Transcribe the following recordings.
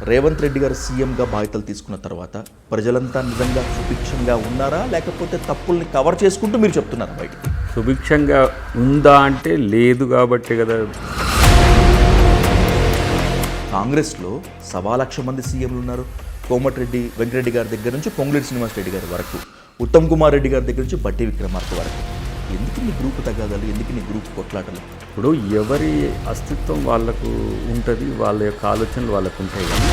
రేవంత్ రెడ్డి గారు సీఎంగా బాధ్యతలు తీసుకున్న తర్వాత ప్రజలంతా నిజంగా సుభిక్షంగా ఉన్నారా, లేకపోతే తప్పుల్ని కవర్ చేసుకుంటూ మీరు చెప్తున్నారా బయటికి? సుభిక్షంగా ఉందా అంటే లేదు కాబట్టి కదా. కాంగ్రెస్లో 1,00,000 మంది సీఎంలు ఉన్నారు. కోమటిరెడ్డి వెంకరెడ్డి గారి దగ్గర నుంచి పొంగులేటి శ్రీనివాసరెడ్డి గారి వరకు, ఉత్తమ్ కుమార్ రెడ్డి గారి దగ్గర నుంచి బట్టి విక్రమార్క వరకు. ఎందుకు నీ గ్రూప్ తగాదాలు, ఎందుకు నీ గ్రూప్ కొట్లాటలు? ఇప్పుడు ఎవరి అస్తిత్వం వాళ్ళకు ఉంటుంది, వాళ్ళ యొక్క ఆలోచనలు వాళ్ళకు ఉంటాయి. కానీ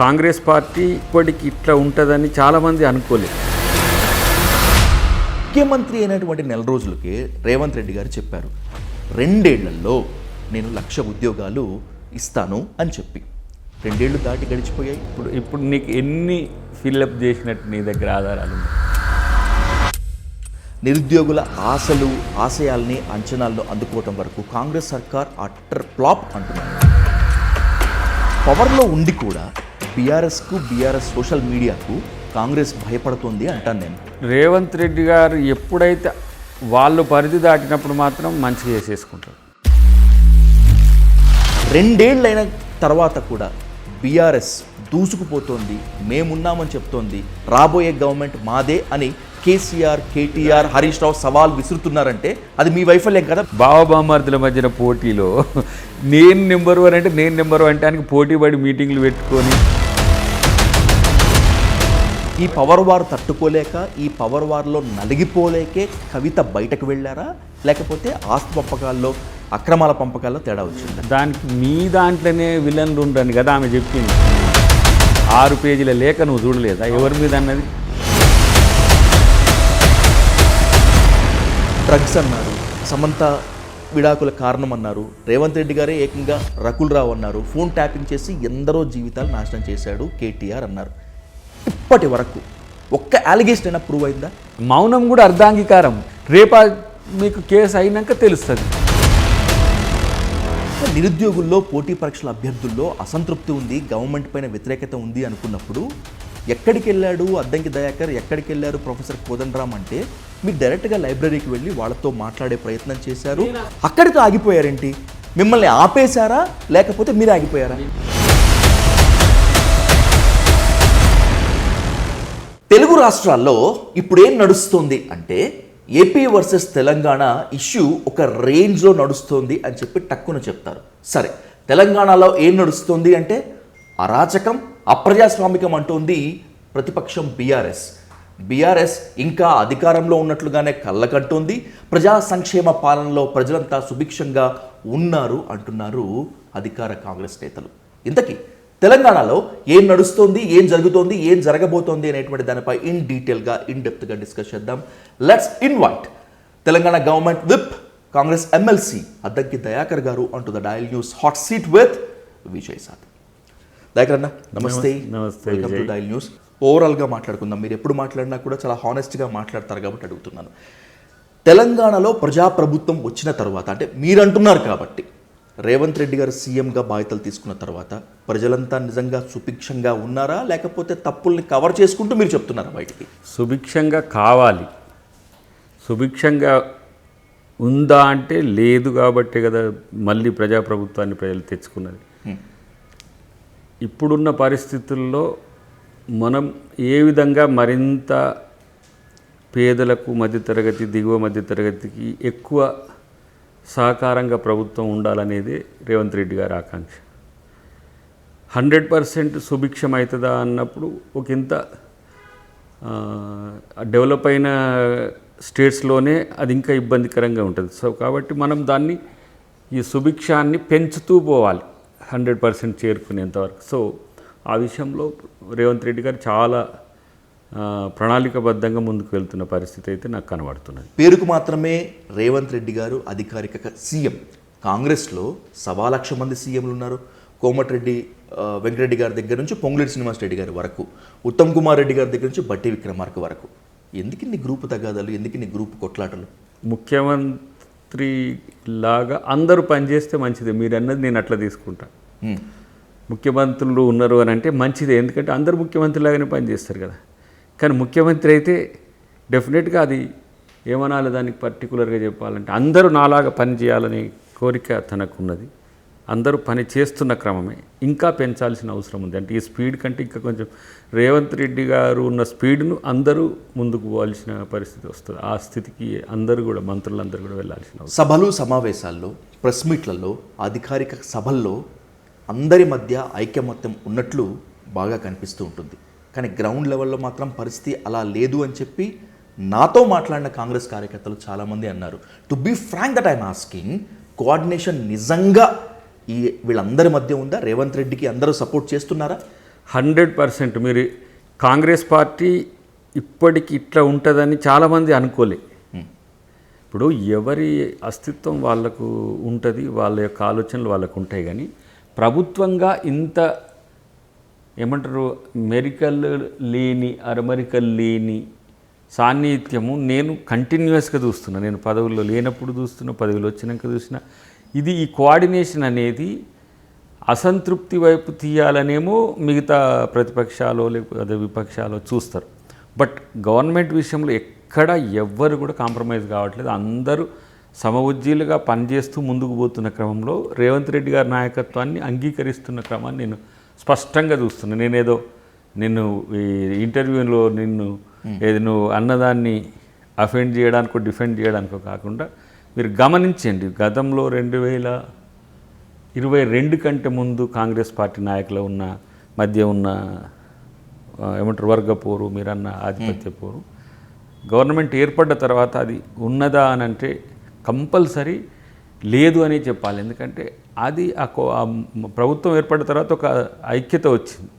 కాంగ్రెస్ పార్టీ ఇప్పటికి ఇట్లా ఉంటుందని చాలామంది అనుకోలేదు. ముఖ్యమంత్రి అయినటువంటి నెల రోజులకే రేవంత్ రెడ్డి గారు చెప్పారు, 2 ఏళ్లలో నేను 1,00,000 ఉద్యోగాలు ఇస్తాను అని చెప్పి. 2 ఏళ్ళు దాటి గడిచిపోయాయి. ఇప్పుడు నీకు ఎన్ని ఫిల్అప్ చేసినట్టు నీ దగ్గర ఆధారాలు ఉన్నాయి? నిరుద్యోగుల ఆశలు, ఆశయాల్ని, అంచనాలను అందుకోవటం వరకు కాంగ్రెస్ సర్కార్ అట్టర్ ఫ్లాప్ అంటున్నారు. పవర్లో ఉండి కూడా బీఆర్ఎస్కు, బీఆర్ఎస్ సోషల్ మీడియాకు కాంగ్రెస్ భయపడుతుంది అంటాను నేను. రేవంత్ రెడ్డి గారు ఎప్పుడైతే వాళ్ళు పరిధి దాటినప్పుడు మాత్రం మంచిగా చేసేసుకుంటారు. 2 ఏళ్ళైన తర్వాత కూడా బీఆర్ఎస్ దూసుకుపోతోంది, మేమున్నామని చెప్తోంది, రాబోయే గవర్నమెంట్ మాదే అని కేసీఆర్, కేటీఆర్, హరీష్ రావు సవాల్ విసురుతున్నారంటే అది మీ వైఫల్యం కదా. బావబామార్దుల మధ్యన పోటీలో నేను నెంబర్ 1 అంటే నేను నెంబర్ 1 అంటానికి పోటీ పడి మీటింగ్లు పెట్టుకొని ఈ పవర్ వార్ తట్టుకోలేక, ఈ పవర్ వార్లో నలిగిపోలేకే కవిత బయటకు వెళ్ళారా, లేకపోతే ఆస్తి పంపకాల్లో, అక్రమాల పంపకాల్లో తేడా వచ్చిందా? దానికి మీ దాంట్లోనే విలన్లు ఉండని కదా ఆమె చెప్పింది. 6 పేజీల లేఖ నువ్వు చూడలేదా ఎవరి మీద అన్నది? డ్రగ్స్ అన్నారు, సమంత విడాకుల కారణం అన్నారు, రేవంత్ రెడ్డి గారే ఏకంగా రకుల్ రావు అన్నారు, ఫోన్ ట్యాపింగ్ చేసి ఎందరో జీవితాలు నాశనం చేశాడు కేటీఆర్ అన్నారు. ఇప్పటి వరకు ఒక్క అలిగేషన్ అయినా ప్రూవ్ అయిందా? మౌనం కూడా అర్ధాంగీకారం. రేపా మీకు కేసు అయినాక తెలుస్తుంది. నిరుద్యోగుల్లో, పోటీ పరీక్షల అభ్యర్థుల్లో అసంతృప్తి ఉంది, గవర్నమెంట్ పైన వ్యతిరేకత ఉంది అనుకున్నప్పుడు ఎక్కడికి వెళ్ళాడు అద్దంకి దయాకర్, ఎక్కడికి వెళ్ళారు ప్రొఫెసర్ కోదండరామ్ అంటే మీరు డైరెక్ట్గా లైబ్రరీకి వెళ్ళి వాళ్ళతో మాట్లాడే ప్రయత్నం చేశారు. అక్కడితో ఆగిపోయారేంటి? మిమ్మల్ని ఆపేశారా, లేకపోతే మీరు ఆగిపోయారా? తెలుగు రాష్ట్రాల్లో ఇప్పుడు ఏం నడుస్తుంది అంటే ఏపీ వర్సెస్ తెలంగాణ ఇష్యూ ఒక రేంజ్లో నడుస్తుంది అని చెప్పి టక్కున చెప్తారు. సరే, తెలంగాణలో ఏం నడుస్తుంది అంటే అరాచకం, అప్రజాస్వామికం అంటోంది ప్రతిపక్షం బీఆర్ఎస్. బీఆర్ఎస్ ఇంకా అధికారంలో ఉన్నట్లుగానే కళ్ళకంటోంది. ప్రజా సంక్షేమ పాలనలో ప్రజలంతా సుభిక్షంగా ఉన్నారు అంటున్నారు అధికార కాంగ్రెస్ నేతలు. ఇంతకీ తెలంగాణలో ఏం నడుస్తోంది, ఏం జరుగుతోంది, ఏం జరగబోతోంది అనేటువంటి దానిపై ఇన్ డీటెయిల్గా, ఇన్ డెప్త్గా డిస్కస్ చేద్దాం. Let's invite Telangana government whip, Congress MLC Addanki Dayakar గారు అంటూ the dial news hot seat with Vijay Saad. Dayakar అన్న నమస్తే. నమస్తే. Welcome to dial news. ఓవరాల్గా మాట్లాడుకుందాం. మీరు ఎప్పుడు మాట్లాడినా కూడా చాలా హానెస్ట్గా మాట్లాడతారు కాబట్టి అడుగుతున్నాను. తెలంగాణలో ప్రజాప్రభుత్వం వచ్చిన తర్వాత, అంటే మీరు అంటున్నారు కాబట్టి, రేవంత్ రెడ్డి గారు సీఎంగా బాధ్యతలు తీసుకున్న తర్వాత ప్రజలంతా నిజంగా సుభిక్షంగా ఉన్నారా, లేకపోతే తప్పుల్ని కవర్ చేసుకుంటూ మీరు చెప్తున్నారా బయటికి? సుభిక్షంగా కావాలి. సుభిక్షంగా ఉందా అంటే లేదు కాబట్టి కదా మళ్ళీ ప్రజాప్రభుత్వాన్ని ప్రజలు తెచ్చుకున్నది. ఇప్పుడున్న పరిస్థితుల్లో మనం ఏ విధంగా మరింత పేదలకు, మధ్యతరగతి, దిగువ మధ్యతరగతికి ఎక్కువ సహకారంగా ప్రభుత్వం ఉండాలనేది రేవంత్ రెడ్డి గారి ఆకాంక్ష. 100% సుభిక్షం అవుతుందా అన్నప్పుడు ఒక ఇంత డెవలప్ అయిన స్టేట్స్లోనే అది ఇంకా ఇబ్బందికరంగా ఉంటుంది. సో కాబట్టి మనం దాన్ని, ఈ సుభిక్షాన్ని పెంచుతూ పోవాలి 100% చేరుకునేంతవరకు. సో ఆ విషయంలో రేవంత్ రెడ్డి గారు చాలా ప్రణాళికబద్ధంగా ముందుకు వెళ్తున్న పరిస్థితి అయితే నాకు కనబడుతున్నది. పేరుకు మాత్రమే రేవంత్ రెడ్డి గారు అధికారిక సీఎం. కాంగ్రెస్లో 1,00,000 మంది సీఎంలు ఉన్నారు. కోమటిరెడ్డి వెంకరెడ్డి గారి దగ్గర నుంచి పొంగులేటి శ్రీనివాసరెడ్డి గారి వరకు, ఉత్తమ్ కుమార్ రెడ్డి గారి దగ్గర నుంచి బట్టి విక్రమార్క వరకు. ఎందుకు ఇన్ని గ్రూప్ తగాదాలు, ఎందుకు ఇన్ని గ్రూప్ కొట్లాటలు? ముఖ్యమంత్రి లాగా అందరూ పనిచేస్తే మంచిదే. మీరు అన్నది నేను అట్లా తీసుకుంటా. ముఖ్యమంత్రులు ఉన్నారు అని అంటే మంచిదే, ఎందుకంటే అందరూ ముఖ్యమంత్రిలాగానే పనిచేస్తారు కదా. కానీ ముఖ్యమంత్రి అయితే డెఫినెట్గా అది ఏమనాలి, దానికి పర్టికులర్గా చెప్పాలంటే అందరూ నాలాగా పని చేయాలనే కోరిక తనకు ఉన్నది. అందరూ పని చేస్తున్న క్రమమే, ఇంకా పెంచాల్సిన అవసరం ఉంది. అంటే ఈ స్పీడ్ కంటే ఇంకా కొంచెం రేవంత్ రెడ్డి గారు ఉన్న స్పీడ్ను అందరూ ముందుకు పోవాల్సిన పరిస్థితి వస్తుంది. ఆ స్థితికి అందరూ కూడా, మంత్రులందరూ కూడా వెళ్ళాల్సిన అవసరం. సభలు సమావేశాల్లో, ప్రెస్ మీట్లలో, అధికారిక సభల్లో అందరి మధ్య ఐకమత్యం ఉన్నట్లు బాగా కనిపిస్తూ ఉంటుంది. కానీ గ్రౌండ్ లెవెల్లో మాత్రం పరిస్థితి అలా లేదు అని చెప్పి నాతో మాట్లాడిన కాంగ్రెస్ కార్యకర్తలు చాలామంది అన్నారు. To be frank that I'm asking, coordination నిజంగా ఈ వీళ్ళందరి మధ్య ఉందా? రేవంత్ రెడ్డికి అందరూ సపోర్ట్ చేస్తున్నారా? 100% మీరు కాంగ్రెస్ పార్టీ ఇప్పటికి ఇట్లా ఉంటుందని చాలామంది అనుకోలే. ఇప్పుడు ఎవరి అస్తిత్వం వాళ్ళకు ఉంటుంది, వాళ్ళ యొక్క ఆలోచనలు వాళ్ళకు ఉంటాయి. కానీ ప్రభుత్వంగా ఇంత ఏమంటారు మెరికల్ లేని, అరమరికల్ లేని సాన్నిధ్యము నేను కంటిన్యూస్గా చూస్తున్నా. నేను పదవుల్లో లేనప్పుడు చూస్తున్నా, పదవులు వచ్చినాక చూసినా. ఇది ఈ కోఆర్డినేషన్ అనేది అసంతృప్తి వైపు తీయాలనేమో మిగతా ప్రతిపక్షాలు లేకపోతే విపక్షాలు చూస్తారు. బట్ గవర్నమెంట్ విషయంలో ఎక్కడ ఎవ్వరు కూడా కాంప్రమైజ్ కావట్లేదు. అందరూ సమఉజ్జీలుగా పనిచేస్తూ ముందుకు పోతున్న క్రమంలో రేవంత్ రెడ్డి గారి నాయకత్వాన్ని అంగీకరిస్తున్న క్రమాన్ని నేను స్పష్టంగా చూస్తున్నాను. నేనేదో నిన్ను ఈ ఇంటర్వ్యూలో ఏది నువ్వు అన్నదాన్ని అఫెండ్ చేయడానికో డిఫెండ్ చేయడానికో కాకుండా మీరు గమనించండి, గతంలో 2022 కంటే ముందు కాంగ్రెస్ పార్టీ నాయకుల మధ్య ఉన్న ఏమంటారు వర్గ పోరు, మీరన్న ఆధిపత్య పోరు, గవర్నమెంట్ ఏర్పడ్డ తర్వాత అది ఉన్నదా అని అంటే కంపల్సరీ లేదు అని చెప్పాలి. ఎందుకంటే అది ఆ ప్రభుత్వం ఏర్పడిన తర్వాత ఒక ఐక్యత వచ్చింది.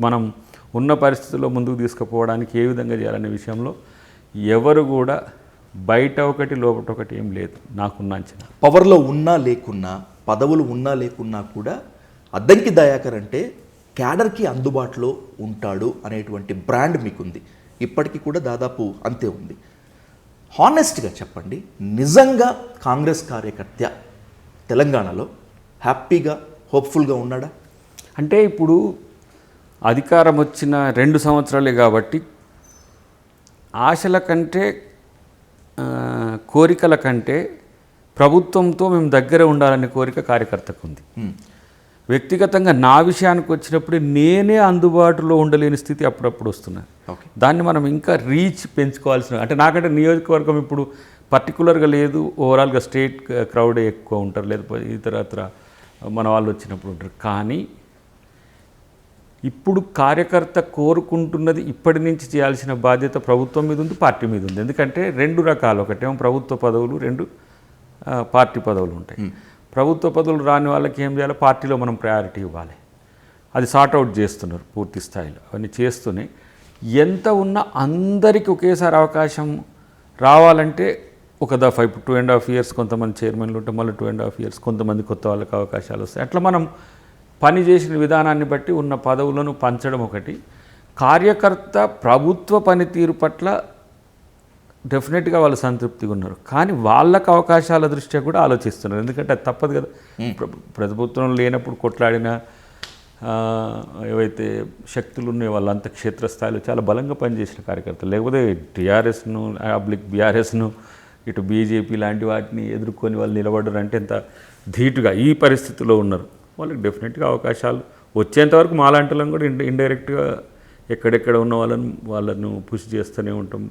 మనం ఉన్న పరిస్థితుల్లో ముందుకు తీసుకుపోవడానికి ఏ విధంగా చేయాలనే విషయంలో ఎవరు కూడా బయట ఒకటి లోపల ఒకటి ఏం లేదు నాకున్న అంచనా. పవర్లో ఉన్నా లేకున్నా, పదవులు ఉన్నా లేకున్నా కూడా అద్దంకి దయాకర్ అంటే క్యాడర్కి అందుబాటులో ఉంటాడు అనేటువంటి బ్రాండ్ మీకుంది. ఇప్పటికీ కూడా దాదాపు అంతే ఉంది. హానెస్ట్గా చెప్పండి, నిజంగా కాంగ్రెస్ కార్యకర్త తెలంగాణలో హ్యాపీగా, హోప్ఫుల్గా ఉన్నాడా? అంటే ఇప్పుడు అధికారం వచ్చిన 2 సంవత్సరాలే కాబట్టి ఆశల కంటే కోరికల కంటే ప్రభుత్వంతో మేము దగ్గర ఉండాలనే కోరిక కార్యకర్తకు ఉంది. వ్యక్తిగతంగా నా విషయానికి వచ్చినప్పుడు నేనే అందుబాటులో ఉండలేని స్థితి అప్పుడప్పుడు వస్తున్నది. దాన్ని మనం ఇంకా రీచ్ పెంచుకోవాల్సిన, అంటే నాకంటే నియోజకవర్గం ఇప్పుడు పర్టికులర్గా లేదు, ఓవరాల్గా స్టేట్ క్రౌడే ఎక్కువ ఉంటారు, లేకపోతే ఇతరత్ర మన వాళ్ళు వచ్చినప్పుడు ఉంటారు. కానీ ఇప్పుడు కార్యకర్త కోరుకుంటున్నది ఇప్పటి నుంచి చేయాల్సిన బాధ్యత ప్రభుత్వం మీద ఉంది, పార్టీ మీద ఉంది. ఎందుకంటే 2 రకాలు, ఒకటేమో ప్రభుత్వ పదవులు, 2 పార్టీ పదవులు ఉంటాయి. ప్రభుత్వ పదవులు రాని వాళ్ళకి ఏం చేయాలి, పార్టీలో మనం ప్రయారిటీ ఇవ్వాలి. అది సార్ట్అవుట్ చేస్తున్నారు పూర్తి స్థాయిలో. అవన్నీ చేస్తూనే ఎంత ఉన్నా అందరికీ ఒకేసారి అవకాశం రావాలంటే ఒక దఫా ఇప్పుడు 2.5 years కొంతమంది చైర్మన్లు ఉంటే మళ్ళీ 2.5 years కొంతమంది కొత్త వాళ్ళకి అవకాశాలు వస్తాయి. అట్లా మనం పని చేసిన విధానాన్ని బట్టి ఉన్న పదవులను పంచడం ఒకటి. కార్యకర్త ప్రభుత్వ పనితీరు పట్ల డెఫినెట్గా వాళ్ళు సంతృప్తిగా ఉన్నారు. కానీ వాళ్ళకు అవకాశాల దృష్ట్యా కూడా ఆలోచిస్తున్నారు. ఎందుకంటే అది తప్పదు కదా. ప్రభుత్వం లేనప్పుడు కొట్లాడిన ఏవైతే శక్తులు ఉన్నాయో వాళ్ళంతా క్షేత్రస్థాయిలో చాలా బలంగా పనిచేసిన కార్యకర్తలు. లేకపోతే టీఆర్ఎస్ను బీఆర్ఎస్ను ఇటు బీజేపీ లాంటి వాటిని ఎదుర్కొని వాళ్ళు నిలబడ్డారు అంటే ఎంత ధీటుగా ఈ పరిస్థితిలో ఉన్నారు. వాళ్ళకి డెఫినెట్గా అవకాశాలు వచ్చేంతవరకు మాలాంటి వాళ్ళని కూడా ఇండైరెక్ట్గా ఎక్కడెక్కడ ఉన్న వాళ్ళను పుష్ చేస్తూనే ఉంటాం,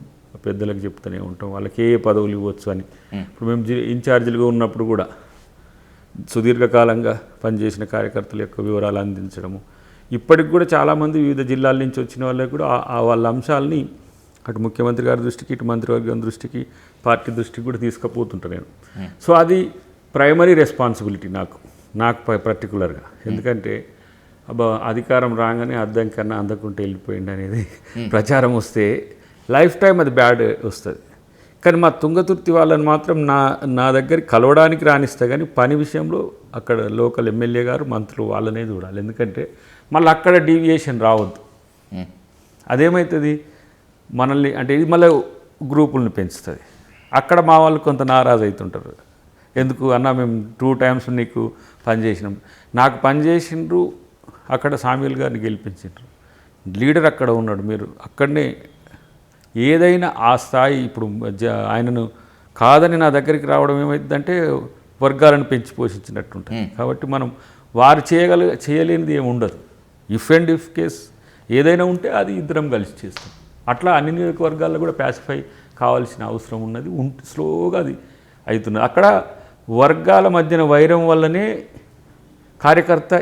పెద్దలకు చెప్తూనే ఉంటాం వాళ్ళకి ఏ పదవులు ఇవ్వచ్చు అని. ఇప్పుడు మేము ఇన్ఛార్జీలుగా ఉన్నప్పుడు కూడా సుదీర్ఘకాలంగా పనిచేసిన కార్యకర్తల యొక్క వివరాలు అందించడము, ఇప్పటికి కూడా చాలామంది వివిధ జిల్లాల నుంచి వచ్చిన వాళ్ళకి కూడా వాళ్ళ అంశాలని అటు ముఖ్యమంత్రి గారి దృష్టికి, ఇటు మంత్రివర్గం దృష్టికి, పార్టీ దృష్టికి కూడా తీసుకుపోతుంటాను నేను. సో అది ప్రైమరీ రెస్పాన్సిబిలిటీ నాకు పర్టికులర్గా. ఎందుకంటే అధికారం రాగానే అద్దంకన్నా అందకుంటే వెళ్ళిపోయింది అనేది ప్రచారం వస్తే లైఫ్ టైం అది బ్యాడ్ వస్తుంది. కానీ మా తుంగతుర్తి వాళ్ళని మాత్రం నా దగ్గరికి కలవడానికి రానిస్తా, కానీ పని విషయంలో అక్కడ లోకల్ ఎమ్మెల్యే గారు, మంత్రులు వాళ్ళనే చూడాలి. ఎందుకంటే మళ్ళీ అక్కడ డీవియేషన్ రావద్దు. అదేమవుతుంది మనల్ని అంటే ఇది మళ్ళీ గ్రూపులను పెంచుతుంది. అక్కడ మా వాళ్ళు కొంత నారాజు అవుతుంటారు. ఎందుకు అన్నా మేము 2 times నీకు పనిచేసినాం, నాకు పనిచేసిండ్రు, అక్కడ సామ్యూల్ గారిని గెలిపించిండ్రు, లీడర్ అక్కడ ఉన్నాడు, మీరు అక్కడనే ఏదైనా ఆ స్థాయి. ఇప్పుడు ఆయనను కాదని నా దగ్గరికి రావడం ఏమైందంటే వర్గాలను పెంచి పోషించినట్టు ఉంటుంది. కాబట్టి మనం వారు చేయలేనిది ఏమి ఉండదు. ఇఫ్ అండ్ ఇఫ్ కేస్ ఏదైనా ఉంటే అది ఇద్దరం కలిసి చేస్తాం. అట్లా అన్ని నియోజకవర్గాల్లో కూడా ప్యాసిఫై కావాల్సిన అవసరం ఉన్నది. స్లోగా అది అవుతున్నది. అక్కడ వర్గాల మధ్యన వైరం వల్లనే కార్యకర్త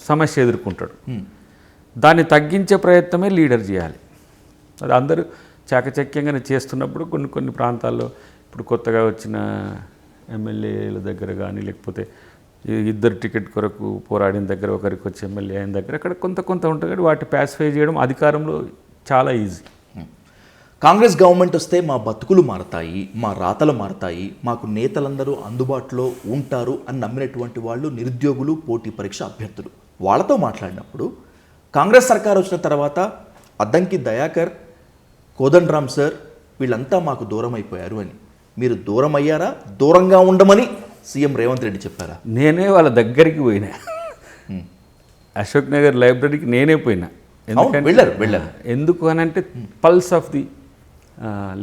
సమస్య ఎదుర్కొంటాడు. దాన్ని తగ్గించే ప్రయత్నమే లీడర్ చేయాలి. అది అందరూ చాకచక్యంగానే చేస్తున్నప్పుడు కొన్ని ప్రాంతాల్లో ఇప్పుడు కొత్తగా వచ్చిన ఎమ్మెల్యేల దగ్గర కానీ, లేకపోతే ఇద్దరు టికెట్ కొరకు పోరాడిన దగ్గర ఒకరికి వచ్చి ఎమ్మెల్యే అయిన దగ్గర అక్కడ కొంత ఉంటుంది. కానీ వాటి ప్యాసిఫై చేయడం అధికారంలో చాలా ఈజీ. కాంగ్రెస్ గవర్నమెంట్ వస్తే మా బతుకులు మారతాయి, మా రాతలు మారతాయి, మాకు నేతలందరూ అందుబాటులో ఉంటారు అని నమ్మినటువంటి వాళ్ళు నిరుద్యోగులు, పోటీ పరీక్ష అభ్యర్థులు. వాళ్ళతో మాట్లాడినప్పుడు కాంగ్రెస్ సర్కార్ వచ్చిన తర్వాత అద్దంకి దయాకర్, కోదండరామ్ సార్ వీళ్ళంతా మాకు దూరం అయిపోయారు అని. మీరు దూరం అయ్యారా? దూరంగా ఉండమని సీఎం రేవంత్ రెడ్డి చెప్పారా? నేనే వాళ్ళ దగ్గరికి పోయినా. అశోక్ నగర్ లైబ్రరీకి నేనే పోయినా. వెళ్ళారు. ఎందుకు అని అంటే పల్స్ ఆఫ్ ది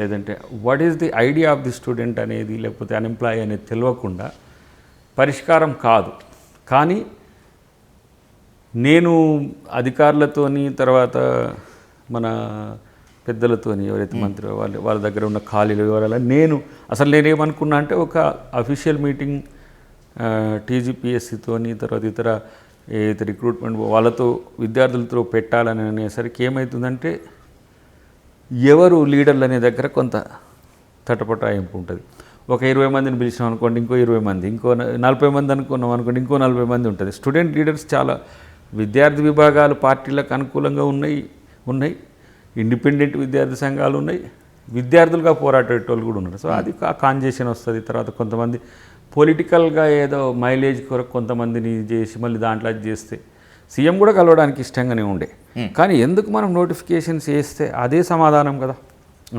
లేదంటే what is the idea of the student అనేది, లేకపోతే అన్ఎంప్లాయీ అనేది తెలియకుండా పరిష్కారం కాదు. కానీ నేను అధికారులతోని, తర్వాత మన పెద్దలతోని, ఎవరైతే మంత్రి వాళ్ళ దగ్గర ఉన్న ఖాళీల వివరాలు నేనేమనుకున్నా అంటే ఒక అఫీషియల్ మీటింగ్ టీజీపీఎస్సీతోని, తర్వాత ఇతర రిక్రూట్మెంట్ వాళ్ళతో విద్యార్థులతో పెట్టాలని అనేసరికి ఏమవుతుందంటే ఎవరు లీడర్లు అనే దగ్గర కొంత తటపటాయింపు ఉంటుంది. ఒక 20 మందిని పిలిచినాం అనుకోండి, ఇంకో 20 మంది, ఇంకో 40 మంది అనుకున్నాం అనుకోండి, ఇంకో 40 మంది ఉంటుంది. స్టూడెంట్ లీడర్స్ చాలా విద్యార్థి విభాగాలు పార్టీలకు అనుకూలంగా ఉన్నాయి, ఇండిపెండెంట్ విద్యార్థి సంఘాలు ఉన్నాయి, విద్యార్థులుగా పోరాడేటోళ్ళు కూడా ఉన్నారు. సో అది కాంజెషన్ వస్తుంది. తర్వాత కొంతమంది పొలిటికల్గా ఏదో మైలేజ్ కొరకు కొంతమందిని చేసి మళ్ళీ దాంట్లో అది చేస్తే సీఎం కూడా కలవడానికి ఇష్టంగానే ఉండే. కానీ ఎందుకు మనం నోటిఫికేషన్స్ వేస్తే అదే సమాధానం కదా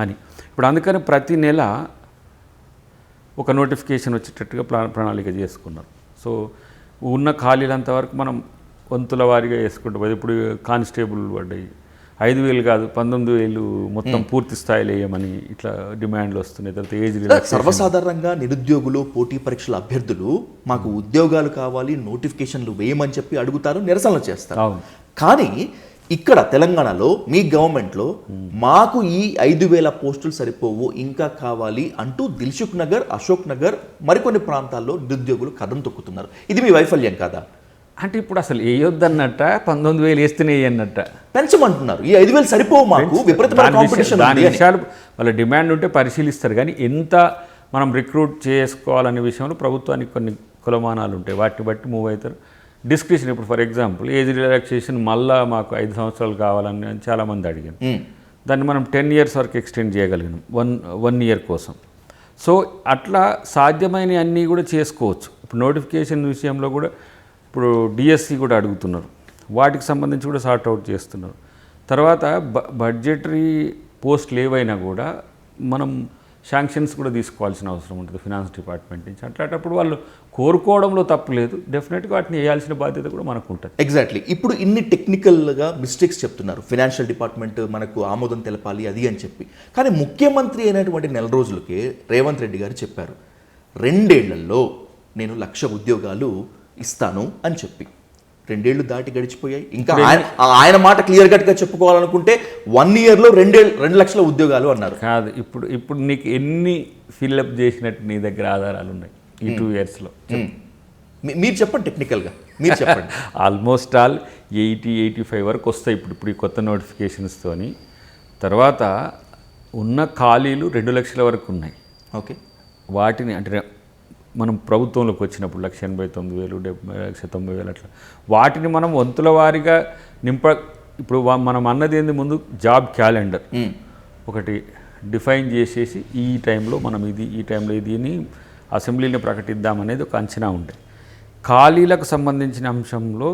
అని. ఇప్పుడు అందుకని ప్రతి నెల ఒక నోటిఫికేషన్ వచ్చేటట్టుగా ప్రణాళిక చేసుకున్నారు. సో ఉన్న ఖాళీలంతవరకు మనం వంతుల వారీగా వేసుకుంటూ పోయి ఇప్పుడు కానిస్టేబుల్ పడ్డాయి, 5,000 కాదు 19,000 మొత్తం పూర్తి స్థాయిలో వేయమని ఇట్లా డిమాండ్లు వస్తున్నాయి. తర్వాత ఏజ్ సర్వసాధారణంగా నిరుద్యోగులు, పోటీ పరీక్షల అభ్యర్థులు మాకు ఉద్యోగాలు కావాలి, నోటిఫికేషన్లు వేయమని చెప్పి అడుగుతారు, నిరసనలు చేస్తారు. కానీ ఇక్కడ తెలంగాణలో మీ గవర్నమెంట్లో మాకు ఈ 5,000 పోస్టులు సరిపోవు, ఇంకా కావాలి అంటూ దిల్సుఖ్ నగర్, అశోక్ నగర్ మరికొన్ని ప్రాంతాల్లో నిరుద్యోగులు కథం తొక్కుతున్నారు. ఇది మీ వైఫల్యం కాదా? అంటే ఇప్పుడు అసలు వేయొద్దన్నట్ట, 19,000 వేస్తేనే వేయన్నట్ట, పెంచమంటున్నారు. ఈ 5,000 సరిపోవు మాకు, విపరీతమైన కాంపిటీషన్. దాని విషయాలు వాళ్ళ డిమాండ్ ఉంటే పరిశీలిస్తారు. కానీ ఎంత మనం రిక్రూట్ చేసుకోవాలనే విషయంలో ప్రభుత్వానికి కొన్ని కులమానాలు ఉంటాయి, వాటిని బట్టి మూవ్ అవుతారు. డిస్క్రిప్షన్ ఇప్పుడు ఫర్ ఎగ్జాంపుల్ ఏజ్ రిలాక్సేషన్ మళ్ళీ మాకు 5 సంవత్సరాలు కావాలని చాలామంది అడిగాను. దాన్ని మనం 10 years వరకు ఎక్స్టెండ్ చేయగలిగినాం, వన్ ఇయర్ కోసం. సో అట్లా సాధ్యమైన అన్నీ కూడా చేసుకోవచ్చు. ఇప్పుడు నోటిఫికేషన్ విషయంలో కూడా ఇప్పుడు డిఎస్సి కూడా అడుగుతున్నారు, వాటికి సంబంధించి కూడా సార్ట్అవుట్ చేస్తున్నారు. తర్వాత బడ్జెటరీ పోస్టులు ఏవైనా కూడా మనం శాంక్షన్స్ కూడా తీసుకోవాల్సిన అవసరం ఉంటుంది ఫినాన్స్ డిపార్ట్మెంట్ నుంచి. అట్లాంటప్పుడు వాళ్ళు కోరుకోవడంలో తప్పు లేదు, డెఫినెట్గా వాటిని వేయాల్సిన బాధ్యత కూడా మనకు ఉంటుంది. ఎగ్జాక్ట్లీ. ఇప్పుడు ఇన్ని టెక్నికల్గా మిస్టేక్స్ చెప్తున్నారు, ఫినాన్షియల్ డిపార్ట్మెంట్ మనకు ఆమోదం తెలపాలి అది అని చెప్పి. కానీ ముఖ్యమంత్రి అయినటువంటి 4 రోజులకే రేవంత్ రెడ్డి గారు చెప్పారు 2 ఏళ్లలో నేను 1,00,000 ఉద్యోగాలు ఇస్తాను అని చెప్పి. 2 ఏళ్ళు దాటి గడిచిపోయాయి. ఇంకా ఆయన మాట క్లియర్ కట్గా చెప్పుకోవాలనుకుంటే 1 yearలో 2 లక్షల ఉద్యోగాలు అన్నారు. కాదు, ఇప్పుడు నీకు ఎన్ని ఫిల్అప్ చేసినట్టు నీ దగ్గర ఆధారాలు ఉన్నాయి ఈ 2 yearsలో? మీరు చెప్పండి, టెక్నికల్గా మీరు చెప్పండి. ఆల్మోస్ట్ ఆల్ 80-85 వరకు వస్తాయి ఇప్పుడు ఈ కొత్త నోటిఫికేషన్స్తోని. తర్వాత ఉన్న ఖాళీలు 2 లక్షల వరకు ఉన్నాయి. ఓకే. వాటిని అంటే మనం ప్రభుత్వంలోకి వచ్చినప్పుడు 1,89,000, 1,90,000 అట్లా వాటిని మనం వంతుల వారీగా ఇప్పుడు మనం అన్నది ఏంది, ముందు జాబ్ క్యాలెండర్ ఒకటి డిఫైన్ చేసేసి ఈ టైంలో మనం ఈ టైంలో ఇది అని అసెంబ్లీని ప్రకటిద్దామనేది ఒక అంచనా ఉండే. ఖాళీలకు సంబంధించిన అంశంలో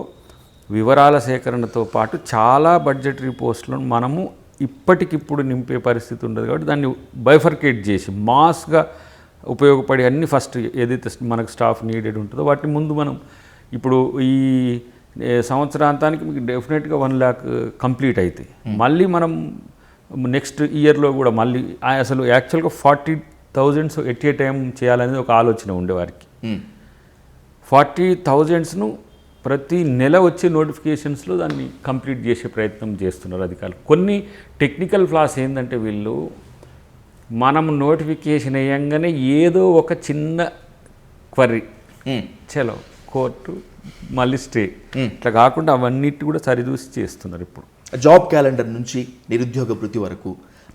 వివరాల సేకరణతో పాటు చాలా బడ్జెటరీ పోస్టులను మనము ఇప్పటికిప్పుడు నింపే పరిస్థితి ఉండదు. కాబట్టి దాన్ని బైఫర్కేట్ చేసి మాస్గా ఉపయోగపడే అన్ని ఫస్ట్ ఏదైతే మనకు స్టాఫ్ నీడెడ్ ఉంటుందో వాటిని ముందు మనం ఇప్పుడు ఈ సంవత్సరాంతానికి మీకు డెఫినెట్గా 1 lakh కంప్లీట్ అవుతాయి. మళ్ళీ మనం నెక్స్ట్ ఇయర్లో కూడా మళ్ళీ అసలు యాక్చువల్గా 40,000 ఎట్ ఏ టైం చేయాలనేది ఒక ఆలోచన ఉండేవారికి. 40,000ను ప్రతి నెల వచ్చే నోటిఫికేషన్స్లో దాన్ని కంప్లీట్ చేసే ప్రయత్నం చేస్తున్నారు అధికారులు. కొన్ని టెక్నికల్ ఫ్లాస్ ఏంటంటే వీళ్ళు మనం నోటిఫికేషన్ వేయంగానే ఏదో ఒక చిన్న క్వరీ చలో కోర్టు మళ్ళీ స్టే ఇట్లా కాకుండా అవన్నిటి కూడా సరిదూసి చేస్తున్నారు. ఇప్పుడు జాబ్ క్యాలెండర్ నుంచి నిరుద్యోగ భృతి వరకు,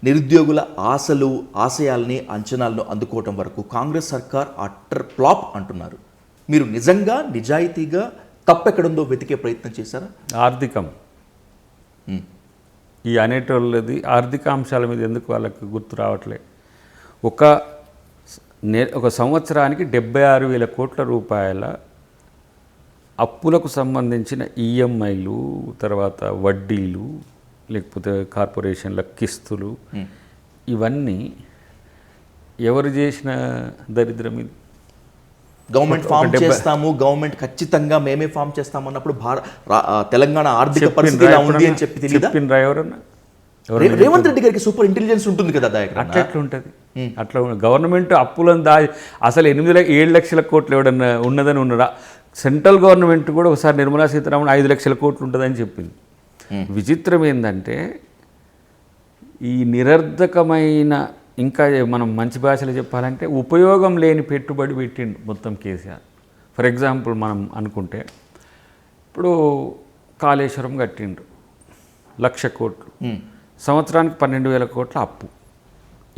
నిరుద్యోగుల ఆశలు ఆశయాల్ని అంచనాలను అందుకోవటం వరకు కాంగ్రెస్ సర్కార్ అట్టర్ ఫ్లాప్ అంటున్నారు. మీరు నిజంగా నిజాయితీగా తప్పెక్కడుందో వెతికే ప్రయత్నం చేశారా? ఆర్థికం ఈ అనేటోళ్ళది ఆర్థిక అంశాల మీద ఎందుకు వాళ్ళకి గుర్తు రావట్లే. ఒక సంవత్సరానికి 76,000 కోట్ల రూపాయల అప్పులకు సంబంధించిన ఈఎంఐలు, తర్వాత వడ్డీలు, లేకపోతే కార్పొరేషన్ల కిస్తులు, ఇవన్నీ ఎవరు చేసిన దరిద్రం ఇది? గవర్నమెంట్ ఫామ్ చేస్తాము, గవర్నమెంట్ ఖచ్చితంగా మేమే ఫామ్ చేస్తాము అన్నప్పుడు తెలంగాణ ఆర్థిక పరిస్థితి ఇలా ఉంది అని చెప్పి చెప్పిండ్రా ఎవరన్నా? రేవంత్ రెడ్డి గారికి సూపర్ ఇంటెలిజెన్స్ ఉంటుంది కదా. అట్లా ఎట్లా ఉంటుంది? అట్లా గవర్నమెంట్ అప్పులను అసలు 7 లక్షల కోట్లు ఎవడన్నా ఉన్నదని ఉన్నదా? సెంట్రల్ గవర్నమెంట్ కూడా ఒకసారి నిర్మలా సీతారామన్ 5 లక్షల కోట్లు ఉంటుందని చెప్పింది. విచిత్రం ఏంటంటే ఈ నిరర్ధకమైన, ఇంకా మనం మంచి భాషలో చెప్పాలంటే ఉపయోగం లేని పెట్టుబడి పెట్టిండు మొత్తం కేసీఆర్. ఫర్ ఎగ్జాంపుల్ మనం అనుకుంటే ఇప్పుడు కాళేశ్వరం కట్టిండు 1,00,000 కోట్లు, సంవత్సరానికి 12,000 కోట్ల అప్పు.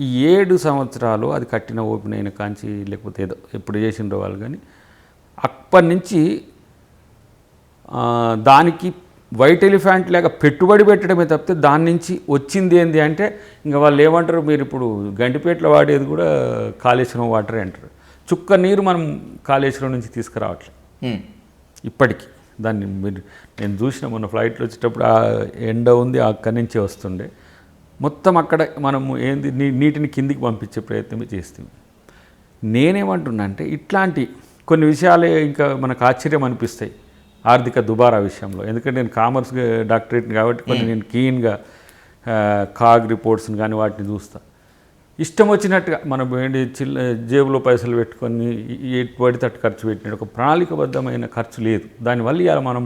ఈ 7 సంవత్సరాలు అది కట్టిన ఓపెన్ అయిన కాంచి లేకపోతే ఏదో ఎప్పుడు చేసిండ్రో వాళ్ళు, కానీ అప్పటి నుంచి దానికి వైట్ ఎలిఫెంట్ లాగా పెట్టుబడి పెట్టడమే తప్పితే దాని నుంచి వచ్చింది ఏంది అంటే ఇంకా వాళ్ళు ఏమంటారు, మీరు ఇప్పుడు గంటిపేటలో వాడేది కూడా కాళేశ్వరం వాటరే అంటారు. చుక్క నీరు మనం కాళేశ్వరం నుంచి తీసుకురావట్లేదు ఇప్పటికీ. దాన్ని నేను చూసిన మొన్న ఫ్లైట్లో వచ్చేటప్పుడు ఆ ఎండ ఉంది, అక్కడి నుంచే వస్తుండే. మొత్తం అక్కడ మనము ఏంది నీటిని కిందికి పంపించే ప్రయత్నమే చేస్తాం. నేనేమంటున్నా అంటే ఇట్లాంటి కొన్ని విషయాలే ఇంకా మనకు ఆశ్చర్యం అనిపిస్తాయి ఆర్థిక దుబారా విషయంలో. ఎందుకంటే నేను కామర్స్ డాక్టరేట్ కాబట్టి కొన్ని నేను కీన్గా కాగ్ రిపోర్ట్స్ని కానీ వాటిని చూస్తా. ఇష్టం వచ్చినట్టుగా మనం ఏంటి జేబులో పైసలు పెట్టుకొని ఎటు పడితే అటు ఖర్చు పెట్టినట్టు ఒక ప్రణాళికబద్ధమైన ఖర్చు లేదు. దానివల్ల ఇవాళ మనం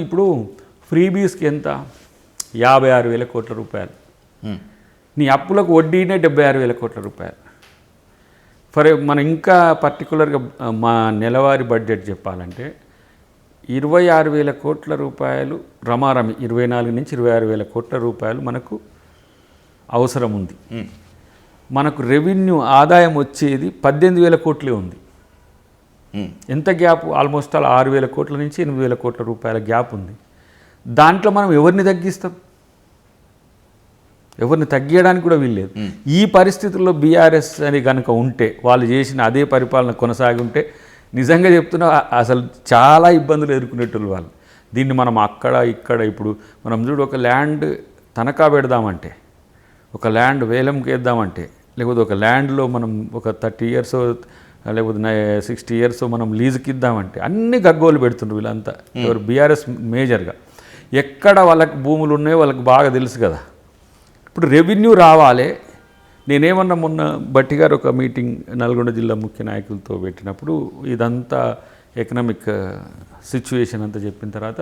ఇప్పుడు ఫ్రీబీస్కి ఎంత 56,000 కోట్ల రూపాయలు, నీ అప్పులకు వడ్డీనే 76,000 కోట్ల రూపాయలు. మనం ఇంకా పర్టికులర్గా మా నెలవారీ బడ్జెట్ చెప్పాలంటే 26,000 కోట్ల రూపాయలు రమారమి, 24 నుంచి 26,000 కోట్ల రూపాయలు మనకు అవసరం ఉంది. మనకు రెవెన్యూ ఆదాయం వచ్చేది 18,000 కోట్లే ఉంది. ఎంత గ్యాప్? ఆల్మోస్ట్ 6,000 కోట్ల నుంచి 8,000 కోట్ల రూపాయల గ్యాప్ ఉంది. దాంట్లో మనం ఎవరిని తగ్గిస్తాం? ఎవరిని తగ్గించడానికి కూడా వీల్లేదు. ఈ పరిస్థితుల్లో బీఆర్ఎస్ అని కనుక ఉంటే, వాళ్ళు చేసిన అదే పరిపాలన కొనసాగి ఉంటే, నిజంగా చెప్తున్నా అసలు చాలా ఇబ్బందులు ఎదుర్కొనేటోళ్ళు వాళ్ళు. దీన్ని మనం అక్కడ ఇక్కడ ఇప్పుడు మనం చూడు, ఒక ల్యాండ్ తనఖా పెడదామంటే, ఒక ల్యాండ్ వేలంకి వేద్దామంటే, లేకపోతే ఒక ల్యాండ్లో మనం ఒక 30 years లేకపోతే 60 years మనం లీజుకి ఇద్దామంటే అన్ని గగ్గోలు పెడుతుండ్రు వీళ్ళంతా. ఎవరు? బీఆర్ఎస్ మేజర్గా. ఎక్కడ వాళ్ళకి భూములు ఉన్నాయో వాళ్ళకి బాగా తెలుసు కదా. ఇప్పుడు రెవెన్యూ రావాలి. నేనేమన్నా మొన్న భట్టి గారు ఒక మీటింగ్ నల్గొండ జిల్లా ముఖ్య నాయకులతో పెట్టినప్పుడు ఇదంతా ఎకనామిక్ సిచ్యువేషన్ అంతా చెప్పిన తర్వాత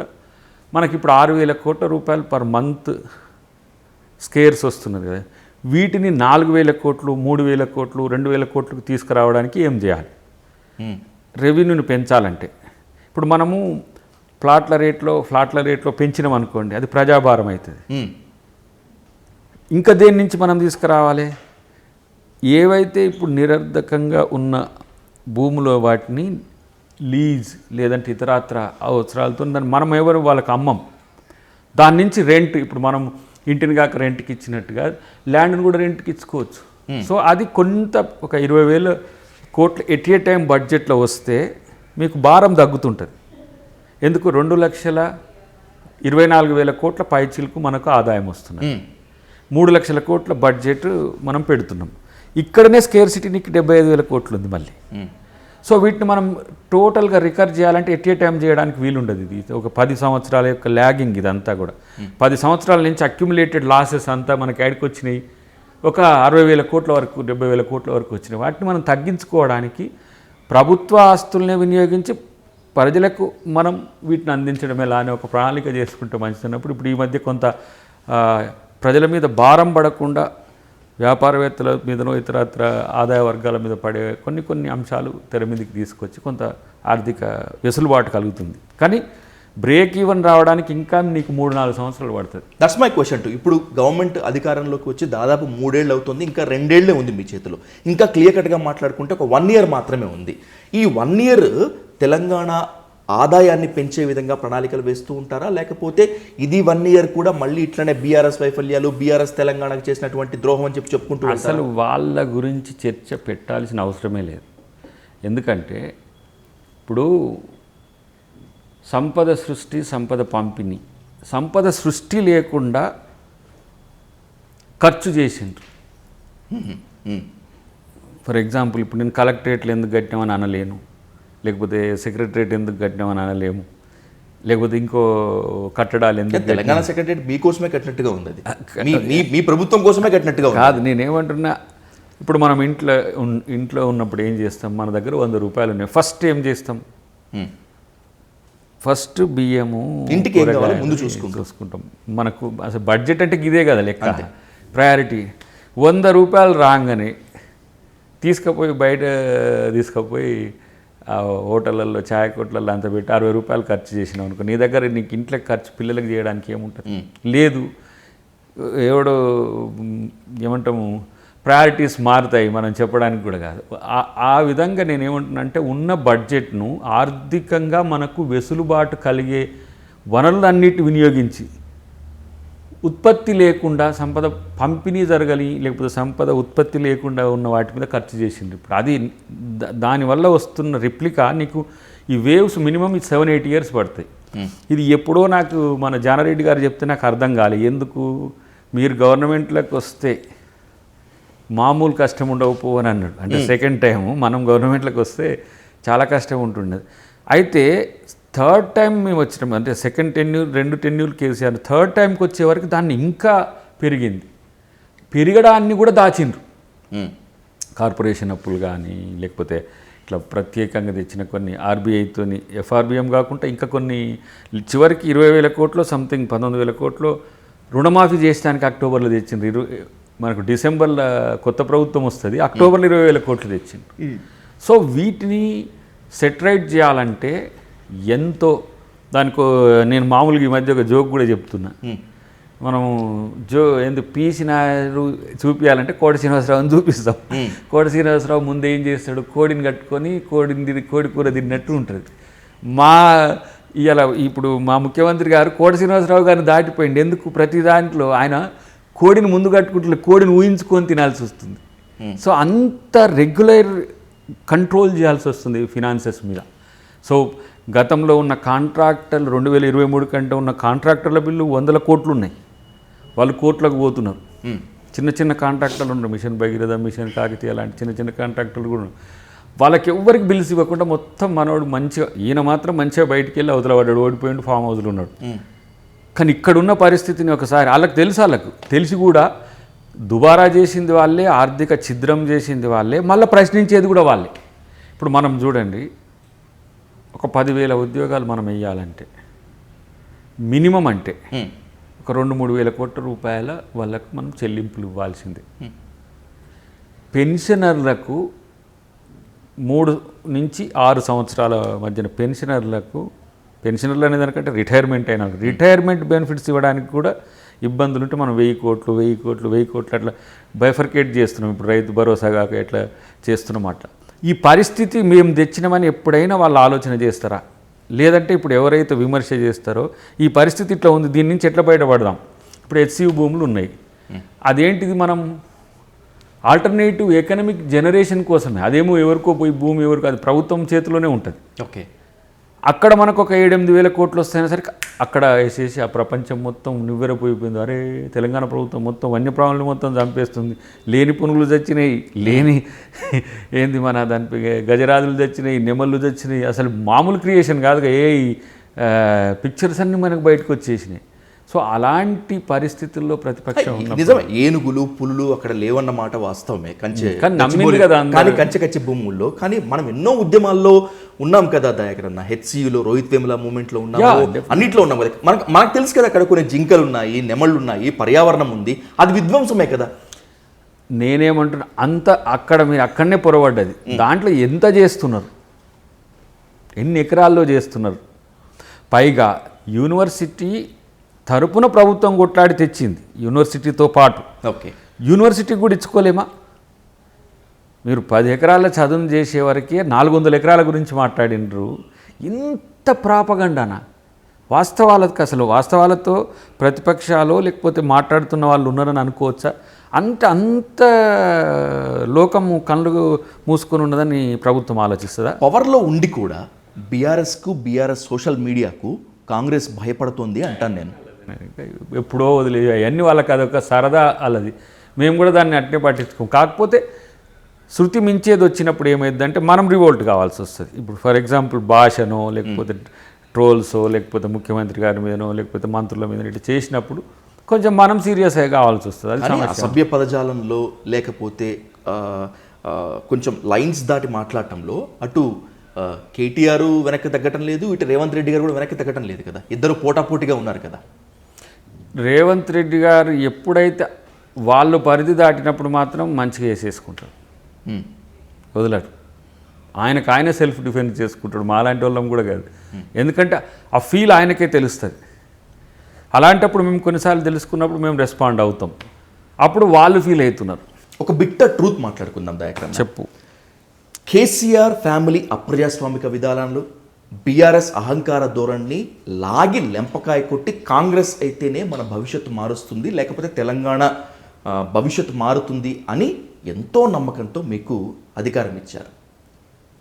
మనకి ఇప్పుడు 6,000 కోట్ల రూపాయలు పర్ మంత్ స్కేర్స్ వస్తున్నది కదా. వీటిని 4,000 కోట్లు, 3,000 కోట్లు, 2,000 కోట్లకు తీసుకురావడానికి ఏం చేయాలి? రెవెన్యూని పెంచాలంటే ఇప్పుడు మనము ఫ్లాట్ల రేట్లో పెంచినాం అనుకోండి, అది ప్రజాభారం అవుతుంది. ఇంకా దేని నుంచి మనం తీసుకురావాలి? ఏవైతే ఇప్పుడు నిరర్ధకంగా ఉన్న భూములో వాటిని లీజ్ లేదంటే ఇతరాత్ర అవసరాలతో దాన్ని మనం ఎవరు వాళ్ళకి అమ్మం. దాని నుంచి రెంట్, ఇప్పుడు మనం ఇంటిని కాక రెంట్కి ఇచ్చినట్టుగా ల్యాండ్ని కూడా రెంట్కి ఇచ్చుకోవచ్చు. సో అది కొంత ఒక 20,000 కోట్లు ఎట్ ఏ టైం బడ్జెట్లో వస్తే మీకు భారం తగ్గుతుంటుంది. ఎందుకు? 2,24,000 కోట్ల పైచిలకు మనకు ఆదాయం వస్తుంది. 3 లక్షల కోట్ల బడ్జెట్ మనం పెడుతున్నాం. ఇక్కడనే స్కేర్ సిటీనికి 75,000 కోట్లు ఉంది మళ్ళీ. సో వీటిని మనం టోటల్గా రికవర్ చేయాలంటే ఎట్ ఏ టైం చేయడానికి వీలుండదు. ఇది ఒక 10 సంవత్సరాల యొక్క ల్యాగింగ్ ఇదంతా కూడా. 10 సంవత్సరాల నుంచి అక్యుములేటెడ్ లాసెస్ అంతా మనకి యాడికి వచ్చినాయి? ఒక 60,000 కోట్ల వరకు 70,000 కోట్ల వరకు వచ్చినాయి. వాటిని మనం తగ్గించుకోవడానికి ప్రభుత్వ ఆస్తుల్ని వినియోగించి ప్రజలకు మనం వీటిని అందించడం ఎలా అనే ఒక ప్రణాళిక చేసుకుంటే మంచిదన్నప్పుడు ఇప్పుడు ఈ మధ్య కొంత ప్రజల మీద భారం పడకుండా వ్యాపారవేత్తల మీదనో ఇతరత్ర ఆదాయ వర్గాల మీద పడే కొన్ని అంశాలు తెర మీదకి తీసుకొచ్చి కొంత ఆర్థిక వెసులుబాటు కలుగుతుంది. కానీ బ్రేక్ ఈవెన్ రావడానికి ఇంకా నీకు 3-4 సంవత్సరాలు పడుతుంది. That's my question to. ఇప్పుడు గవర్నమెంట్ అధికారంలోకి వచ్చి దాదాపు 3 ఏళ్ళు అవుతుంది, ఇంకా 2 ఏళ్లే ఉంది మీ చేతిలో. ఇంకా క్లియర్ కట్గా మాట్లాడుకుంటే ఒక 1 ఇయర్ మాత్రమే ఉంది. ఈ 1 ఇయర్ తెలంగాణ ఆదాయాన్ని పెంచే విధంగా ప్రణాళికలు వేస్తూ ఉంటారా, లేకపోతే ఇది 1 ఇయర్ కూడా మళ్ళీ ఇట్లనే బీఆర్ఎస్ వైఫల్యాలు, బీఆర్ఎస్ తెలంగాణకు చేసినటువంటి ద్రోహం అని చెప్పుకుంటూ అసలు వాళ్ళ గురించి చర్చ పెట్టాల్సిన అవసరమే లేదు. ఎందుకంటే ఇప్పుడు సంపద సృష్టి, సంపద పంపిణీ, సంపద సృష్టి లేకుండా ఖర్చు చేసిండ్రు. ఫర్ ఎగ్జాంపుల్ ఇప్పుడు నేను కలెక్టరేట్లు ఎందుకు కట్టినామని అనలేను, లేకపోతే సెక్రటరేట్ ఎందుకు కట్టినామని అనలేము, లేకపోతే ఇంకో కట్టడాలు ఎందుకు. తెలంగాణ సెక్రటరేట్ మీ కోసమే కట్టినట్టుగా ఉంది, అది మీ ప్రభుత్వం కోసమే కట్టినట్టుగా కాదు. నేనేమంటున్నా, ఇప్పుడు మనం ఇంట్లో ఉన్నప్పుడు ఏం చేస్తాం, మన దగ్గర 100 రూపాయలు ఉన్నాయి. ఫస్ట్ ఏం చేస్తాం, ఫస్ట్ బియ్యము ఇంటికి ఏం కావాలో ముందు చూసుకుంటాం. మనకు అసలు బడ్జెట్ అంటే ఇదే కదా లెక్క, ప్రయారిటీ. 100 రూపాయలు రాగానే బయట తీసుకుపోయి హోటళ్ళల్లో, ఛాయ్ కొట్లలో అంత పెట్టి 60 రూపాయలు ఖర్చు చేసినావు అనుకో, నీ దగ్గర నీకు ఇంట్లో ఖర్చు పిల్లలకి చేయడానికి ఏముంటుంది, లేదు. ఎవడో ఏమంటాము, ప్రయారిటీస్ మారుతాయి, మనం చెప్పడానికి కూడా కాదు. ఆ విధంగా నేనేమంటున్నానంటే ఉన్న బడ్జెట్ను ఆర్థికంగా మనకు వెసులుబాటు కలిగే వనరులన్నిటి వినియోగించి ఉత్పత్తి లేకుండా సంపద పంపిణీ జరగాలి, లేకపోతే సంపద ఉత్పత్తి లేకుండా ఉన్న వాటి మీద ఖర్చు చేసింది. ఇప్పుడు అది దానివల్ల వస్తున్న రిప్లికా నీకు ఈ వేవ్స్ మినిమం 7-8 ఇయర్స్ పడతాయి. ఇది ఎప్పుడో నాకు మన జానారెడ్డి గారు చెప్తే నాకు అర్థం కాలేదు. ఎందుకు మీరు గవర్నమెంట్లోకి వస్తే మామూలు కష్టం ఉండకపో అని అన్నాడు. అంటే సెకండ్ టైము మనం గవర్నమెంట్లోకి వస్తే చాలా కష్టం ఉంటుండేది. అయితే థర్డ్ టైం మేము వచ్చినాం, అంటే second tenure 2 tenure KCR, third టైంకి వచ్చే వరకు దాన్ని ఇంకా పెరిగింది. పెరగడాన్ని కూడా దాచిండ్రు. కార్పొరేషన్ అప్పులు కానీ, లేకపోతే ఇట్లా ప్రత్యేకంగా తెచ్చిన కొన్ని ఆర్బీఐతోని, ఎఫ్ఆర్బిఎం కాకుండా ఇంకా కొన్ని, చివరికి 20,000 కోట్లు సంథింగ్ 19,000 కోట్లు రుణమాఫీ చేయడానికి అక్టోబర్లో తెచ్చిండ్రు. మనకు డిసెంబర్లో కొత్త ప్రభుత్వం వస్తుంది, అక్టోబర్లో 20,000 కోట్లు తెచ్చిండ్రు. సో వీటిని సెటరైట్ చేయాలంటే ఎంతో దానికో, నేను మామూలుగా ఈ మధ్య ఒక జోక్ కూడా చెప్తున్నా. మనము ఎందుకు పీసినారు చూపించాలంటే కోడి శ్రీనివాసరావుని చూపిస్తాం. కోడి శ్రీనివాసరావు ముందు ఏం చేస్తాడు, కోడిని కట్టుకొని కోడి కూర తిన్నట్టు ఉంటుంది. ఇప్పుడు మా ముఖ్యమంత్రి గారు కోడి శ్రీనివాసరావు గారిని దాటిపోయింది. ఎందుకు, ప్రతి దాంట్లో ఆయన కోడిని ముందు కట్టుకుంటే కోడిని ఊహించుకొని తినాల్సి వస్తుంది. సో అంత రెగ్యులర్ కంట్రోల్ చేయాల్సి వస్తుంది ఫినాన్సెస్ మీద. సో గతంలో ఉన్న కాంట్రాక్టర్లు 2023 కంటే ఉన్న కాంట్రాక్టర్ల బిల్లు 100 కోట్లు ఉన్నాయి. వాళ్ళు కోట్లకు పోతున్నారు. చిన్న కాంట్రాక్టర్లు ఉన్నారు, మిషన్ భగీరథ, మిషన్ కాకతీయ లాంటి చిన్న కాంట్రాక్టర్లు కూడా ఉన్నారు. వాళ్ళకి ఎవ్వరికి బిల్స్ ఇవ్వకుండా మొత్తం మనోడు మంచిగా, ఈయన మాత్రం మంచిగా బయటికి వెళ్ళి అవతల పడ్డాడు, ఓడిపోయిండు, ఫామ్ హౌస్లో ఉన్నాడు. కానీ ఇక్కడున్న పరిస్థితిని ఒకసారి వాళ్ళకి తెలిసి కూడా దుబారా చేసింది వాళ్ళే, ఆర్థిక ఛిద్రం చేసింది వాళ్ళే, మళ్ళీ ప్రశ్నించేది కూడా వాళ్ళే. ఇప్పుడు మనం చూడండి, ఒక 10,000 ఉద్యోగాలు మనం వేయాలంటే మినిమం అంటే ఒక 2-3 వేల కోట్ల రూపాయల వాళ్ళకు మనం చెల్లింపులు ఇవ్వాల్సిందే. పెన్షనర్లకు 3 నుంచి 6 సంవత్సరాల మధ్యన పెన్షనర్లు అనే దానికంటే రిటైర్మెంట్ బెనిఫిట్స్ ఇవ్వడానికి కూడా ఇబ్బందులు ఉంటే మనం 1,000 కోట్లు అట్లా బైఫర్కేట్ చేస్తున్నాం. ఇప్పుడు రైతు భరోసా కాక ఎట్లా చేస్తున్నాం అట్లా. ఈ పరిస్థితి మేము తెచ్చినామని ఎప్పుడైనా వాళ్ళు ఆలోచన చేస్తారా? లేదంటే ఇప్పుడు ఎవరైతే విమర్శ చేస్తారో ఈ పరిస్థితి ఇట్లా ఉంది, దీని నుంచి ఎట్లా బయటపడదాం? ఇప్పుడు హెచ్సియు భూములు ఉన్నాయి, అదేంటిది, మనం ఆల్టర్నేటివ్ ఎకనామిక్ జనరేషన్ కోసమే. అదేమో ఎవరికో పోయి భూమి ఎవరికో, అది ప్రభుత్వం చేతిలోనే ఉంటుంది. ఓకే, అక్కడ మనకు ఒక 7-8 వేల కోట్లు వస్తాయినా సరే అక్కడ వేసేసి ఆ ప్రపంచం మొత్తం నివ్వెరపోయిపోయింది. అరే తెలంగాణ ప్రభుత్వం మొత్తం వన్యప్రాణులు మొత్తం చంపేస్తుంది, లేని పునుగులు చచ్చినాయి, మన దాని గజరాజులు చచ్చినాయి, నెమళ్ళు చచ్చినాయి. అసలు మామూలు క్రియేషన్ కాదుగా, పిక్చర్స్ అన్నీ మనకు బయటకు వచ్చేసినాయి. సో అలాంటి పరిస్థితుల్లో ప్రతిపక్షం ఉన్నప్పుడు నిజమే, ఏనుగులు పులులు అక్కడ లేవన్నమాట వాస్తవమే. కంచె కానీ నమ్మింది కదా అందరూ. కానీ కంచె భూముల్లో కానీ మనం ఎన్నో ఉద్యమాల్లో ఉన్నాం కదా దయాకర్ అన్న. హెచ్సియులో రోహిత్ వేముల మూమెంట్ లో ఉన్నాము, అన్నిట్లో ఉన్నాం కదా. మనకు తెలుసు కదా అక్కడ కొన్ని జింకలు ఉన్నాయి, నెమళ్ళు ఉన్నాయి, పర్యావరణం ఉంది, అది విధ్వంసమే కదా. నేనేమంటున్నా, అంత అక్కడ మీరు అక్కడనే పొరపడ్డది. దాంట్లో ఎంత చేస్తున్నారు, ఎన్ని ఎకరాల్లో చేస్తున్నారు. పైగా యూనివర్సిటీ తరపున ప్రభుత్వం కొట్లాడి తెచ్చింది, యూనివర్సిటీతో పాటు. ఓకే, యూనివర్సిటీకి కూడా ఇచ్చుకోలేమా? మీరు 10 ఎకరాల చదువు చేసే వరకే 400 ఎకరాల గురించి మాట్లాడినరు. ఇంత ప్రాపగండానా? వాస్తవాలకు అసలు వాస్తవాలతో ప్రతిపక్షాలు లేకపోతే మాట్లాడుతున్న వాళ్ళు ఉన్నారని అనుకోవచ్చా? అంత లోకము కళ్ళు మూసుకొని ఉన్నదని ప్రభుత్వం ఆలోచిస్తుందా? పవర్లో ఉండి కూడా బీఆర్ఎస్కు, బీఆర్ఎస్ సోషల్ మీడియాకు కాంగ్రెస్ భయపడుతుంది అంటాను నేను. ఎప్పుడో వదిలే అవన్నీ వాళ్ళకి అదొక సరదా వాళ్ళది. మేము కూడా దాన్ని అట్నే పట్టించుకోం. కాకపోతే శృతి మించేది వచ్చినప్పుడు ఏమైందంటే మనం రివోల్ట్ కావాల్సి వస్తుంది. ఇప్పుడు ఫర్ ఎగ్జాంపుల్ భాషనో లేకపోతే ట్రోల్సో లేకపోతే ముఖ్యమంత్రి గారి మీదనో లేకపోతే మంత్రుల మీద ఇట్లా చేసినప్పుడు కొంచెం మనం సీరియస్ అయ్యి కావాల్సి వస్తుంది. అది అసభ్య పదజాలంలో లేకపోతే కొంచెం లైన్స్ దాటి మాట్లాడటంలో అటు కేటీఆర్ వెనక్కి తగ్గటం లేదు, ఇటు రేవంత్ రెడ్డి గారు కూడా వెనక్కి తగ్గటం లేదు కదా. ఇద్దరు పోటాపోటీగా ఉన్నారు కదా. రేవంత్ రెడ్డి గారు ఎప్పుడైతే వాళ్ళు పరిధి దాటినప్పుడు మాత్రం మంచిగా వేసేసుకుంటారు, వదలడు. ఆయన సెల్ఫ్ డిఫెన్స్ చేసుకుంటాడు, మాలాంటి వాళ్ళం కూడా కాదు. ఎందుకంటే ఆ ఫీల్ ఆయనకే తెలుస్తుంది. అలాంటప్పుడు మేము కొన్నిసార్లు తెలుసుకున్నప్పుడు మేము రెస్పాండ్ అవుతాం. అప్పుడు వాళ్ళు ఫీల్ అవుతున్నారు. ఒక బిట్టర్ ట్రూత్ మాట్లాడుకుందాం దయాకర్. చెప్పు. కేసీఆర్ ఫ్యామిలీ అప్రజాస్వామిక విధానాలు, బీఆర్ఎస్ అహంకార ధోరణిని లాగి లెంపకాయ కొట్టి కాంగ్రెస్ అయితేనే మన భవిష్యత్తు మారుస్తుంది, లేకపోతే తెలంగాణ భవిష్యత్తు మారుతుంది అని ఎంతో నమ్మకంతో మీకు అధికారం ఇచ్చారు.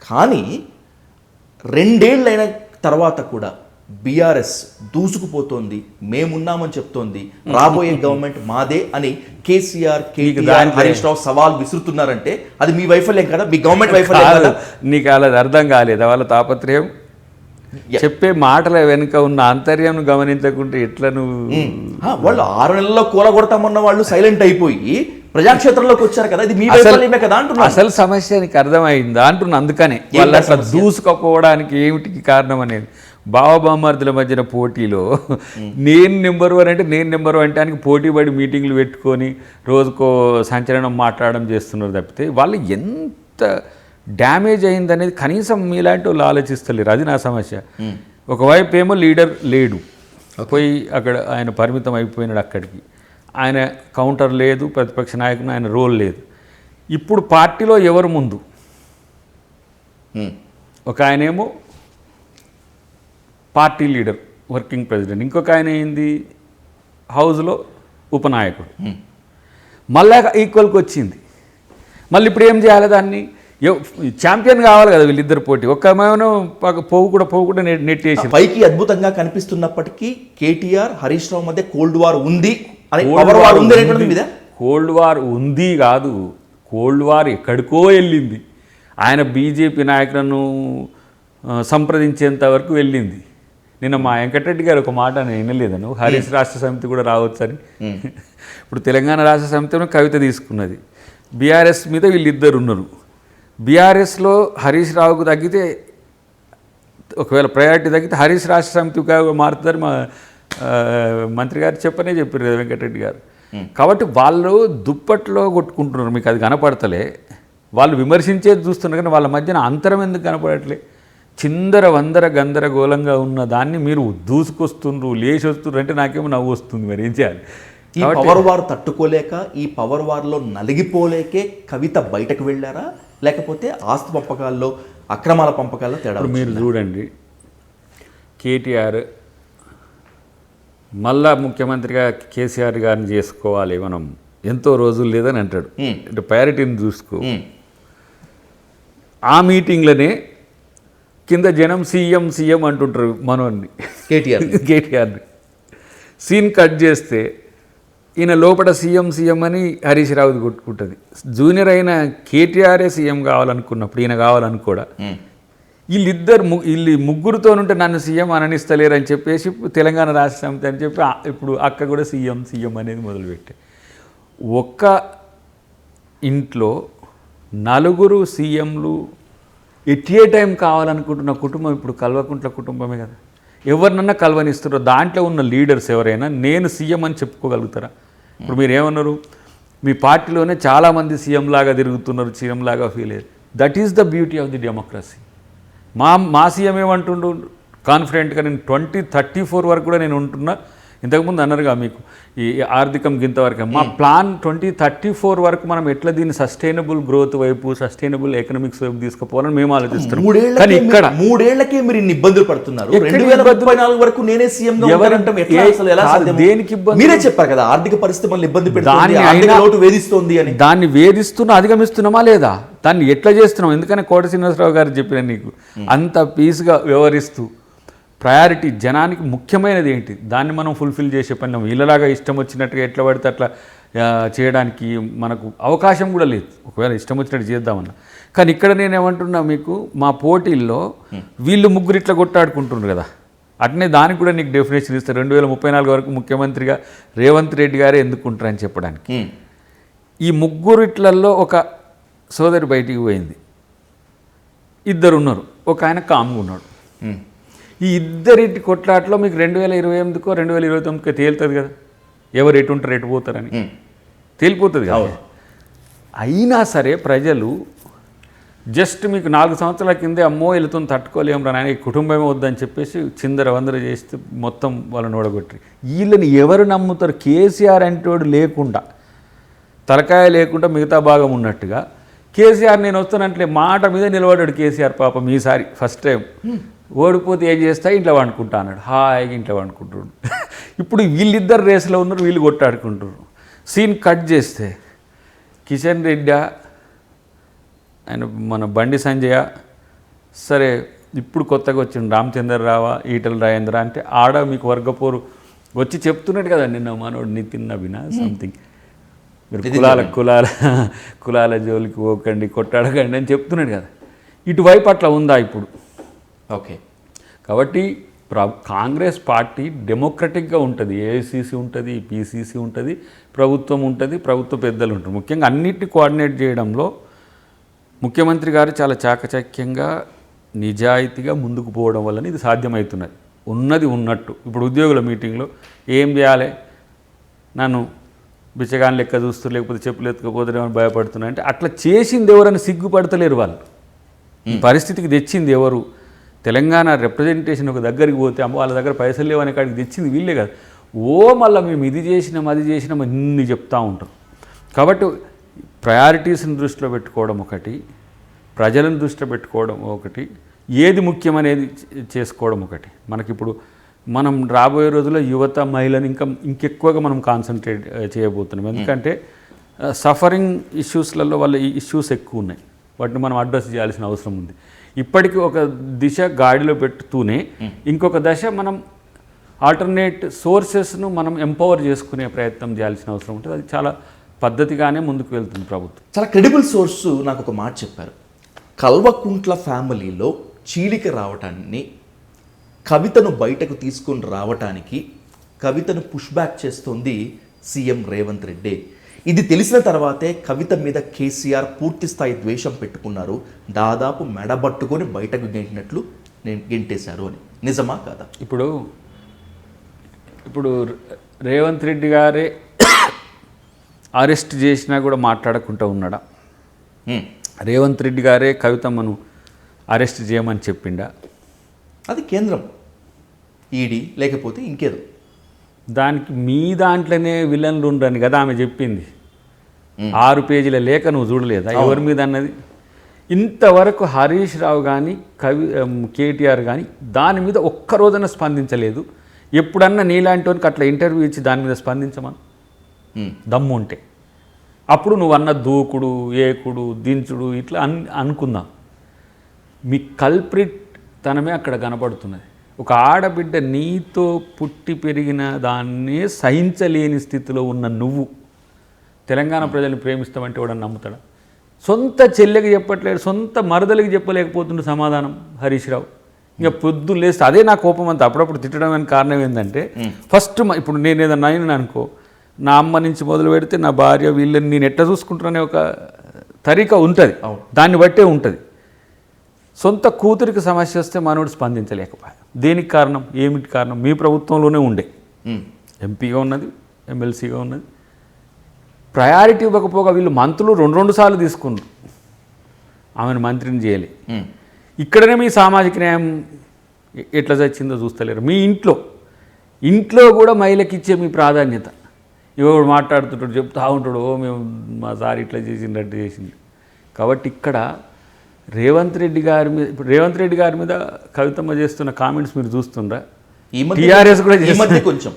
కానీ 2 ఏళ్ళైన తర్వాత కూడా బీఆర్ఎస్ దూసుకుపోతోంది, మేమున్నామని చెప్తోంది, రాబోయే గవర్నమెంట్ మాదే అని కేసీఆర్, కేటీఆర్, హరీష్ రావు సవాల్ విసురుతున్నారంటే అది మీ వైఫల్యం కదా, మీ గవర్నమెంట్ వైఫల్యం కదా. నీకు అలా అర్థం కాలేదా వాళ్ళ తాపత్రయం? చెప్పే మాటల వెనుక ఉన్న ఆంతర్యం గమనించకుంటే ఎట్లా నువ్వు? వాళ్ళు 6 నెలల్లో కూలగొడతామన్న వాళ్ళు సైలెంట్ అయిపోయి ప్రజాక్షేత్రంలోకి వచ్చారు కదా, ఇది మీ వైఫల్యమే కదా అంటున్నా. అసలు సమస్య నీకు అర్థమైందా అంటున్నా. అందుకనే వాళ్ళు అట్లా దూసుకపోవడానికి ఏమిటికి కారణం అనేది. బావబామర్దుల మధ్యన పోటీలో నేను నెంబర్ 1 అంటే నేను నెంబర్ 1 అంటే పోటీ పడి మీటింగ్లు పెట్టుకొని రోజుకో సంచలనం మాట్లాడడం చేస్తున్నారు తప్పితే వాళ్ళు ఎంత డ్యామేజ్ అయిందనేది కనీసం మీలాంటి వాళ్ళు ఆలోచిస్తలేరు. అది నా సమస్య. ఒకవైపు ఏమో లీడర్ లేడు, పోయి అక్కడ ఆయన పరిమితం అయిపోయినాడు అక్కడికి. ఆయన కౌంటర్ లేదు, ప్రతిపక్ష నాయకుడు ఆయన రోల్ లేదు. ఇప్పుడు పార్టీలో ఎవరు ముందు? ఒక ఆయనేమో పార్టీ లీడర్, వర్కింగ్ ప్రెసిడెంట్. ఇంకొక ఆయన ఏంది, హౌస్లో ఉపనాయకుడు. మళ్ళా ఈక్వల్కి వచ్చింది. మళ్ళీ ఇప్పుడు ఏం చేయాలి? దాన్ని ఛాంపియన్ కావాలి కదా వీళ్ళిద్దరు పోటీ. ఒక్కమేమో పోవు కూడా నెట్టేసి పైకి అద్భుతంగా కనిపిస్తున్నప్పటికీ కేటీఆర్, హరీష్ రావు మధ్య కోల్డ్ వార్ ఉంది అని. కోల్డ్ వార్ ఉంది కాదు, కోల్డ్ వార్ ఎక్కడికో వెళ్ళింది. ఆయన బీజేపీ నాయకులను సంప్రదించేంత వరకు వెళ్ళింది. నిన్న మా వెంకటరెడ్డి గారు ఒక మాట నేను వినలేదను, హరీష్ రాష్ట్ర సమితి కూడా రావచ్చని. ఇప్పుడు తెలంగాణ రాష్ట్ర సమితి కవిత తీసుకున్నది, బీఆర్ఎస్ మీద వీళ్ళిద్దరు ఉన్నారు. బీఆర్ఎస్లో హరీష్ రావుకు తగ్గితే, ఒకవేళ ప్రయారిటీ తగ్గితే హరీష్ రాష్ట్ర సమితిగా మారుతుందని మా మంత్రి గారు చెప్పారు కదా వెంకటరెడ్డి గారు. కాబట్టి వాళ్ళు దుప్పట్లో కొట్టుకుంటున్నారు, మీకు అది కనపడతలే. వాళ్ళు విమర్శించేది చూస్తున్నారు కానీ వాళ్ళ మధ్యన అంతరం ఎందుకు కనపడట్లే? చిందర వందర గందరగోళంగా ఉన్న దాన్ని మీరు దూసుకొస్తుండ్రు, లేచి వస్తుండ్రు అంటే నాకేమో నవ్వు వస్తుంది. మరి ఏం చేయాలి? ఈ పవర్ వార్ తట్టుకోలేక, ఈ పవర్ వార్లో నలిగిపోలేకే కవిత బయటకు వెళ్ళారా, లేకపోతే ఆస్తి పంపకాల్లో, అక్రమాల పంపకాల్లో తేడా? మీరు చూడండి, కేటీఆర్ మళ్ళా ముఖ్యమంత్రిగా కేసీఆర్ గారిని చేసుకోవాలి మనం, ఎంతో రోజులు లేదని అంటాడు. అంటే ప్రయారిటీని చూసుకో. ఆ మీటింగ్లోనే కింద జనం సీఎం అంటుంటారు మనోన్ని, కేటీఆర్ని. సీన్ కట్ చేస్తే ఈయన లోపల సీఎం అని హరీష్ రావుది కొట్టుకుంటుంది. జూనియర్ అయిన కేటీఆర్ఏ సీఎం కావాలనుకున్నప్పుడు ఈయన కావాలనుకోడా? వీళ్ళు ముగ్గురుతో ఉంటే నన్ను సీఎం అననిస్తలేరు అని చెప్పేసి తెలంగాణ రాష్ట్ర సమితి అని చెప్పి ఇప్పుడు అక్క కూడా సీఎం అనేది మొదలుపెట్టే. ఒక్క ఇంట్లో నలుగురు సీఎంలు ఎట్ ఏ టైం కావాలనుకుంటున్న కుటుంబం ఇప్పుడు కల్వకుంట్ల కుటుంబమే కదా. ఎవరినన్నా కలవనిస్తారో దాంట్లో ఉన్న లీడర్స్ ఎవరైనా నేను సీఎం అని చెప్పుకోగలుగుతారా? ఇప్పుడు మీరు ఏమన్నారు, మీ పార్టీలోనే చాలామంది సీఎం లాగా తిరుగుతున్నారు, సీఎం లాగా ఫీల్ అయ్యారు. That is the beauty of the democracy. మా సీఎం ఏమంటుండు కాన్ఫిడెంట్గా, నేను 2034 వరకు కూడా నేను ఉంటున్నా. ఇంతకుముందు అన్నారుగా మీకు ఈ ఆర్థికం గింతవరకు, మా ప్లాన్ 2034 వరకు మనం ఎట్లా దీన్ని సస్టైనబుల్ గ్రోత్ వైపు, సస్టైనబుల్ ఎకనామిక్స్ వైపు తీసుకుపోవాలని మేము ఆలోచిస్తున్నాం. కానీ ఇక్కడ 3 ఏళ్లకే మీరు ఇన్ని ఇబ్బందులు పడుతున్నారు. 2034 వరకు నేనే సీఎం దేనికి ఇబ్బంది? మీరే చెప్పారు కదా ఆర్థిక పరిస్థితి మళ్ళీ ఇబ్బంది పెడుతుంది, వేధిస్తోంది అని. దాన్ని వేధిస్తున్నా అధిగమిస్తున్నామా లేదా, దాన్ని ఎట్లా చేస్తున్నాం? ఎందుకని కోట శ్రీనివాసరావు గారు చెప్పిన నీకు అంత పీస్గా వ్యవహరిస్తూ ప్రయారిటీ జనానికి ముఖ్యమైనది ఏంటి దాన్ని మనం ఫుల్ఫిల్ చేసే పని. వీళ్ళలాగా ఇష్టం వచ్చినట్టుగా ఎట్లా పడితే అట్లా చేయడానికి మనకు అవకాశం కూడా లేదు, ఒకవేళ ఇష్టం వచ్చినట్టు చేద్దామన్నా. కానీ ఇక్కడ నేనేమంటున్నా మీకు, మా పోటీల్లో వీళ్ళు ముగ్గురు ఇట్లా కొట్టాడుకుంటున్నారు కదా, అట్నే దానికి కూడా నీకు డెఫినేషన్ ఇస్తారు. 2034 వరకు ముఖ్యమంత్రిగా రేవంత్ రెడ్డి గారే ఎందుకుంటారని చెప్పడానికి. ఈ ముగ్గురిట్లలో ఒక సోదరి బయటికి పోయింది, ఇద్దరు ఉన్నారు, ఒక ఆయన కామ్గా ఉన్నాడు. ఈ ఇద్దరింటి కొట్లాటలో మీకు 2028కో 2029కో తేలుతుంది కదా ఎవరు ఎటు ఉంటారు ఎటు పోతారని తేలిపోతుంది కదా. అయినా సరే ప్రజలు జస్ట్ మీకు 4 సంవత్సరాల కిందే అమ్మో వెళుతుంది తట్టుకోలేము రా నాయన, ఈ కుటుంబమే వద్దని చెప్పేసి చిందర వందర చేస్తే మొత్తం వాళ్ళని ఓడగొట్టి వీళ్ళని ఎవరు నమ్ముతారు? కేసీఆర్ అంటోడు లేకుండా, తలకాయ లేకుండా మిగతా భాగం ఉన్నట్టుగా కేసీఆర్ నేను వస్తానంటే మాట మీద నిలబడ్డాడు కేసీఆర్. పాపం ఈసారి ఫస్ట్ టైం ఓడిపోతే ఏం చేస్తా, ఇంట్లో వండుకుంటా అన్నాడు. హాయిగా ఇంట్లో వండుకుంటున్నాడు. ఇప్పుడు వీళ్ళిద్దరు రేసులో ఉన్నారు, వీళ్ళు కొట్టాడుకుంటున్నారు. సీన్ కట్ చేస్తే కిషన్ రెడ్డి ఆయన మన బండి సంజయ, సరే ఇప్పుడు కొత్తగా వచ్చిండు రామచంద్రరావు, ఈటల రాజేంద్ర అంటే ఆడ మీకు వర్గపోరు వచ్చి చెప్తున్నాడు కదా నిన్న మనోడు నితిన్ నవీన సంథింగ్, మీరు కులాల జోలికి పోకండి, కొట్టాడకండి అని చెప్తున్నాడు కదా. ఇటువైపు అట్లా ఉందా ఇప్పుడు? ఓకే, కాబట్టి కాంగ్రెస్ పార్టీ డెమోక్రటిక్గా ఉంటుంది. ఏఐసిసి ఉంటుంది, పిసిసి ఉంటుంది, ప్రభుత్వం ఉంటుంది, ప్రభుత్వ పెద్దలు ఉంటారు. ముఖ్యంగా అన్నిటిని కోఆర్డినేట్ చేయడంలో ముఖ్యమంత్రి గారు చాలా చాకచక్యంగా నిజాయితీగా ముందుకు పోవడం వల్ల ఇది సాధ్యమవుతున్నది. ఉన్నది ఉన్నట్టు ఇప్పుడు ఉద్యోగుల మీటింగ్లో ఏం చేయాలి, నన్ను బిచ్చగాని లెక్క చూస్తూ లేకపోతే చెప్పులు ఎత్తుకపోతారేమని భయపడుతున్నా అంటే అట్లా చేసింది ఎవరని సిగ్గుపడతలేరు వాళ్ళు. ఈ పరిస్థితికి తెచ్చింది ఎవరు? తెలంగాణ రిప్రజెంటేషన్ ఒక దగ్గరికి పోతే వాళ్ళ దగ్గర పైసలు లేవనే కాడికి తెచ్చింది వీళ్ళే కదా. మళ్ళీ మేము ఇది చేసినాం అది చేసినాం ఇన్ని చెప్తూ ఉంటాం. కాబట్టి ప్రయారిటీస్ని దృష్టిలో పెట్టుకోవడం ఒకటి, ప్రజలను దృష్టిలో పెట్టుకోవడం ఒకటి, ఏది ముఖ్యమనేది చేసుకోవడం ఒకటి. మనకిప్పుడు మనం రాబోయే రోజుల్లో యువత మహిళను ఇంకెక్కువగా మనం కాన్సన్ట్రేట్ చేయబోతున్నాం. ఎందుకంటే సఫరింగ్ ఇష్యూస్లలో వాళ్ళ ఇష్యూస్ ఎక్కువ ఉన్నాయి, వాటిని మనం అడ్రస్ చేయాల్సిన అవసరం ఉంది. ఇప్పటికీ ఒక దిశ గాడిలో పెట్టుతూనే ఇంకొక దశ మనం ఆల్టర్నేట్ సోర్సెస్ను మనం ఎంపవర్ చేసుకునే ప్రయత్నం చేయాల్సిన అవసరం ఉంటుంది. అది చాలా పద్ధతిగానే ముందుకు వెళ్తుంది ప్రభుత్వం. చాలా క్రెడిబుల్ సోర్స్ నాకు ఒక మాట చెప్పారు, కల్వకుంట్ల ఫ్యామిలీలో చీలిక రావటాన్ని, కవితను బయటకు తీసుకొని రావటానికి కవితను పుష్ బ్యాక్ చేస్తుంది సీఎం రేవంత్ రెడ్డి. ఇది తెలిసిన తర్వాతే కవిత మీద కేసీఆర్ పూర్తి స్థాయి ద్వేషం పెట్టుకున్నారు, దాదాపు మెడబట్టుకొని బయటకు గెంటేశారు అని. నిజమా కాదా? ఇప్పుడు రేవంత్ రెడ్డి గారే అరెస్ట్ చేసినా కూడా మాట్లాడకుండా ఉన్నాడా? రేవంత్ రెడ్డి గారే కవితమ్మను అరెస్ట్ చేయమని చెప్పిండా? అది కేంద్రం, ఈడీ లేకపోతే ఇంకేదో. దానికి మీ దాంట్లోనే విలన్లు ఉండని కదా ఆమె చెప్పింది. 6 పేజీల లేఖ నువ్వు చూడలేదా ఎవరి మీద అన్నది? ఇంతవరకు హరీష్ రావు కానీ కేటీఆర్ కానీ దాని మీద ఒక్కరోజున స్పందించలేదు. ఎప్పుడన్నా నీలాంటి వానికి అట్లా ఇంటర్వ్యూ ఇచ్చి దాని మీద స్పందించమని దమ్ము ఉంటే అప్పుడు నువ్వు అన్న దూకుడు, ఏకుడు, దించుడు ఇట్లా అనుకుందాం. మీ కల్ప్రిట్ తనమే అక్కడ కనపడుతున్నది. ఒక ఆడబిడ్డ నీతో పుట్టి పెరిగిన దాన్నే సహించలేని స్థితిలో ఉన్న నువ్వు తెలంగాణ ప్రజల్ని ప్రేమిస్తామంటే ఎవడన్నా నమ్ముతాడా? సొంత చెల్లెకి చెప్పట్లేడు, సొంత మరదలికి చెప్పలేకపోతుండే సమాధానం హరీష్ రావు. ఇంకా పొద్దున్న లేస్తే అదే నా కోపం అంతా. అప్పుడప్పుడు తిట్టడం అని కారణం ఏంటంటే ఫస్ట్ ఇప్పుడు నేను ఏదన్నా అయినా అనుకో, నా అమ్మ నుంచి మొదలు పెడితే నా భార్య వీళ్ళని నేను ఎట్లా చూసుకుంటాననే ఒక తరీకా ఉంటుంది, దాన్ని బట్టే ఉంటుంది. సొంత కూతురికి సమస్య వస్తే మనోడు స్పందించలేకపోయా. దేనికి కారణం, ఏమిటి కారణం? మీ ప్రభుత్వంలోనే ఉండే, ఎంపీగా ఉన్నది, ఎమ్మెల్సీగా ఉన్నది. ప్రయారిటీ ఇవ్వకపోగా వీళ్ళు మంత్రులు 2 సార్లు తీసుకున్నారు, ఆమెను మంత్రిని చేయాలి. ఇక్కడనే మీ సామాజిక న్యాయం ఎట్లా చచ్చిందో చూస్తలేరు. మీ ఇంట్లో కూడా మహిళకి ఇచ్చే మీ ప్రాధాన్యత. ఎవరు మాట్లాడుతుంటాడు, చెప్తా ఉంటాడు, ఓ మేము మా సార్ ఇట్లా చేసింది అట్లా చేసింది. కాబట్టి ఇక్కడ రేవంత్ రెడ్డి గారి మీద కవితమ్మ చేస్తున్న కామెంట్స్ మీరు చూస్తుండ్రా? టీఆర్ఎస్ కూడా చేస్తుంది కొంచెం.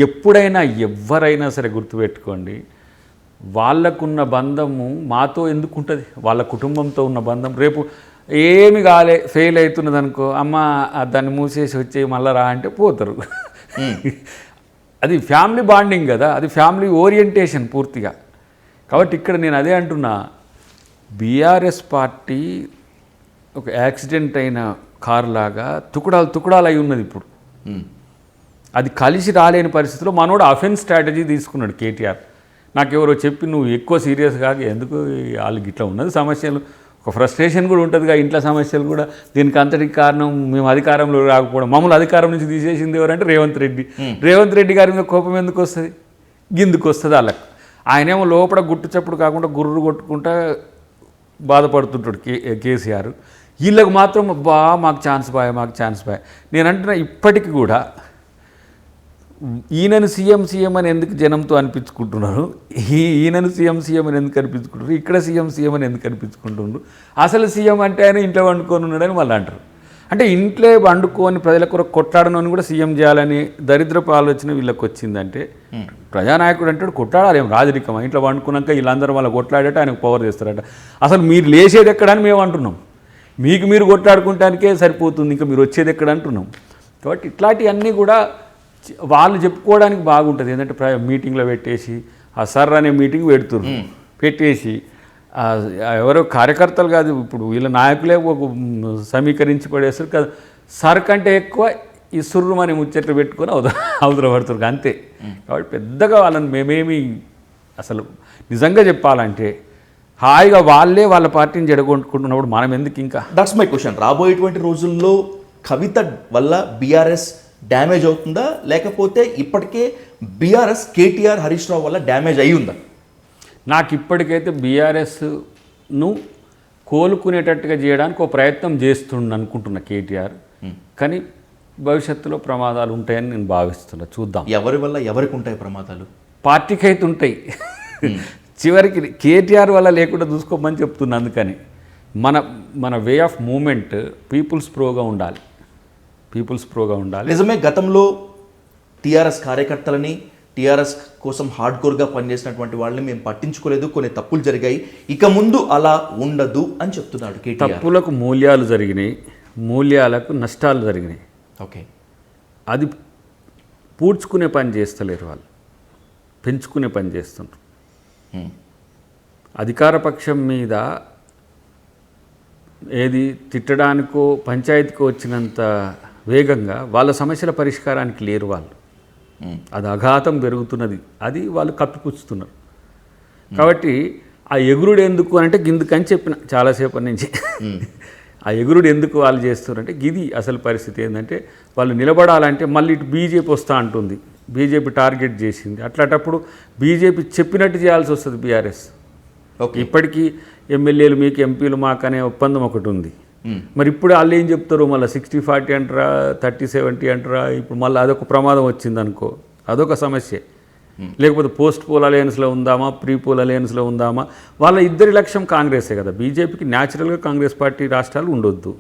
ఎప్పుడైనా ఎవరైనా సరే గుర్తుపెట్టుకోండి, వాళ్ళకున్న బంధము మాతో ఎందుకు ఉంటుంది? వాళ్ళ కుటుంబంతో ఉన్న బంధం. రేపు ఏమి కాలే, ఫెయిల్ అవుతున్నది అనుకో, అమ్మ దాన్ని మూసేసి వచ్చి మళ్ళీ రా అంటే పోతారు. అది ఫ్యామిలీ బాండింగ్ కదా, అది ఫ్యామిలీ ఓరియంటేషన్ పూర్తిగా. కాబట్టి ఇక్కడ నేను అదే అంటున్నా, బీఆర్ఎస్ పార్టీ ఒక యాక్సిడెంట్ అయిన కారు లాగా తుకుడాలు అయి ఉన్నది ఇప్పుడు. అది కలిసి రాలేని పరిస్థితిలో మనోడు అఫెన్స్ స్ట్రాటజీ తీసుకున్నాడు కేటీఆర్. నాకెవరో చెప్పి నువ్వు ఎక్కువ సీరియస్ కాక ఎందుకు వాళ్ళకి ఇట్లా ఉన్నది సమస్యలు, ఒక ఫ్రస్ట్రేషన్ కూడా ఉంటుందిగా, ఇంట్లో సమస్యలు కూడా. దీనికి అంతటికి కారణం మేము అధికారంలో రాకపోవడం, మమ్మల్ని అధికారం నుంచి తీసేసింది ఎవరంటే రేవంత్ రెడ్డి గారి మీద కోపం ఎందుకు వస్తుంది? గిందుకు వస్తుంది వాళ్ళకి. ఆయనేమో లోపల గుట్టు చప్పుడు కాకుండా గుర్రు కొట్టుకుంటా బాధపడుతుంటాడు కేసీఆర్. వీళ్ళకు మాత్రం మాకు ఛాన్స్ బాయ్. నేను అంటున్నా, ఇప్పటికి కూడా ఈయనను సీఎం అని ఎందుకు జనంతో అనిపించుకుంటున్నారు, ఈయనను సీఎం అని ఎందుకు అనిపించుకుంటున్నారు, ఇక్కడ సీఎం అని ఎందుకు అనిపించుకుంటున్నారు? అసలు సీఎం అంటే ఆయన ఇంట్లో వండుకొని ఉన్నాడని వాళ్ళు అంటారు. అంటే ఇంట్లో వండుకొని ప్రజల కొరకు కొట్లాడనని కూడా సీఎం చేయాలని దరిద్రపు ఆలోచన వీళ్ళకి వచ్చిందంటే, ప్రజానాయకుడు అంటాడు కొట్లాడాలి, ఏం రాజరికమా? ఇంట్లో వండుకున్నాక వీళ్ళందరూ వాళ్ళ కొట్లాడట ఆయనకు పవర్ చేస్తారట. అసలు మీరు లేచేది ఎక్కడని మేము అంటున్నాం, మీరు కొట్లాడుకుంటానికే సరిపోతుంది, ఇంకా మీరు వచ్చేది ఎక్కడ అంటున్నాం. కాబట్టి ఇట్లాంటివన్నీ కూడా వాళ్ళు చెప్పుకోవడానికి బాగుంటుంది. ఏంటంటే మీటింగ్లో పెట్టేసి ఆ సర్ అనే మీటింగ్ పెట్టేసి ఎవరో కార్యకర్తలు కాదు, ఇప్పుడు వీళ్ళ నాయకులే ఒక సమీకరించి పడేస్తారు కదా. సర్ కంటే ఎక్కువ ఈ సుర్రుమని ముచ్చట్లు పెట్టుకొని అవతల పడుతున్నారు అంతే. కాబట్టి పెద్దగా వాళ్ళని మేమేమి అసలు నిజంగా చెప్పాలంటే హాయిగా వాళ్ళే వాళ్ళ పార్టీని జడగొట్టుకుంటున్నప్పుడు మనం ఎందుకు ఇంకా? That's my question. రాబోయేటువంటి రోజుల్లో కవిత వల్ల బీఆర్ఎస్ డ్యామేజ్ అవుతుందా, లేకపోతే ఇప్పటికే బీఆర్ఎస్ కేటీఆర్ హరీష్ రావు వల్ల డ్యామేజ్ అయి ఉందా? నాకు ఇప్పటికైతే బీఆర్ఎస్ను కోలుకునేటట్టుగా చేయడానికి ఒక ప్రయత్నం అనుకుంటున్నా కేటీఆర్. కానీ భవిష్యత్తులో ప్రమాదాలు ఉంటాయని నేను భావిస్తున్నా. చూద్దాం ఎవరి వల్ల ఎవరికి ఉంటాయి ప్రమాదాలు. పార్టీకి అయితే ఉంటాయి, చివరికి కేటీఆర్ వల్ల లేకుండా చూసుకోమని చెప్తున్నా. అందుకని మన వే ఆఫ్ మూమెంట్ పీపుల్స్ ప్రోగా ఉండాలి. నిజమే, గతంలో టీఆర్ఎస్ కార్యకర్తలని, టీఆర్ఎస్ కోసం హార్డ్ కోర్గా పనిచేసినటువంటి వాళ్ళని మేము పట్టించుకోలేదు, కొన్ని తప్పులు జరిగాయి, ఇక ముందు అలా ఉండదు అని చెప్తున్నాడు కేటీఆర్. తప్పులకు మూల్యాలు జరిగినాయి, మూల్యాలకు నష్టాలు జరిగినాయి. ఓకే, అది పూడ్చుకునే పని చేస్తలేరు వాళ్ళు, పెంచుకునే పని చేస్తుంటారు. అధికార పక్షం మీద ఏది తిట్టడానికో పంచాయతీకో వచ్చినంత వేగంగా వాళ్ళ సమస్యల పరిష్కారానికి లేరు వాళ్ళు. అది అఘాతం పెరుగుతున్నది, అది వాళ్ళు కప్పిపుచ్చుతున్నారు. కాబట్టి ఆ ఎగురుడు ఎందుకు అంటే గిందుకని చెప్పిన చాలాసేపటి నుంచి. ఆ ఎగురుడు ఎందుకు వాళ్ళు చేస్తున్నారంటే గిది అసలు పరిస్థితి. ఏంటంటే వాళ్ళు నిలబడాలంటే మళ్ళీ ఇటు బీజేపీ వస్తూ అంటుంది, బీజేపీ టార్గెట్ చేసింది. అట్లాంటప్పుడు బీజేపీ చెప్పినట్టు చేయాల్సి వస్తుంది బీఆర్ఎస్. ఇప్పటికీ ఎమ్మెల్యేలు మీకు, ఎంపీలు మాకు అనే ఒప్పందం ఒకటి ఉంది. మరి ఇప్పుడు వాళ్ళు ఏం చెప్తారు, మళ్ళీ 60-40 అంటారా, 30-70 అంటారా? ఇప్పుడు మళ్ళీ అదొక ప్రమాదం వచ్చిందనుకో, అదొక సమస్య. లేకపోతే పోస్ట్ పోల్ అలయన్స్లో ఉందామా, ప్రీ పోల్ అలయన్స్లో ఉందామా? వాళ్ళ ఇద్దరి లక్ష్యం కాంగ్రెసే కదా. బీజేపీకి న్యాచురల్గా కాంగ్రెస్ పార్టీ రాష్ట్రాలు ఉండొద్దు.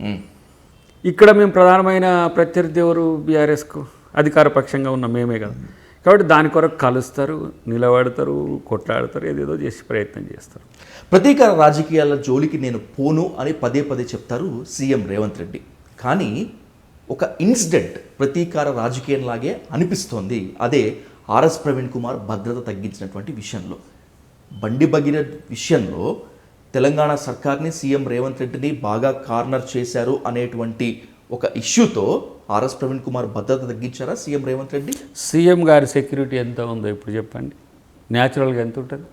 ఇక్కడ మేము ప్రధానమైన ప్రత్యర్థి ఎవరు? బీఆర్ఎస్కు అధికార పక్షంగా ఉన్న మేమే కదా. కాబట్టి దాని కొరకు కలుస్తారు, నిలబడతారు, కొట్లాడతారు, ఏదేదో చేసి ప్రయత్నం చేస్తారు. ప్రతీకార రాజకీయాల జోలికి నేను పోను అని పదే చెప్తారు సీఎం రేవంత్ రెడ్డి. కానీ ఒక ఇన్సిడెంట్ ప్రతీకార రాజకీయంలాగే అనిపిస్తోంది. అదే ఆర్ఎస్ ప్రవీణ్ కుమార్ భద్రత తగ్గించినటువంటి విషయంలో, బండి భగీరథ్ విషయంలో తెలంగాణ సర్కార్ని సీఎం రేవంత్ రెడ్డిని బాగా కార్నర్ చేశారు అనేటువంటి ఒక ఇష్యూతో ఆర్ఎస్ ప్రవీణ్ కుమార్ భద్రత తగ్గించారా సీఎం రేవంత్ రెడ్డి? సీఎం గారి సెక్యూరిటీ ఎంత ఉందో ఇప్పుడు చెప్పండి. న్యాచురల్గా ఎంత ఉంటుంది?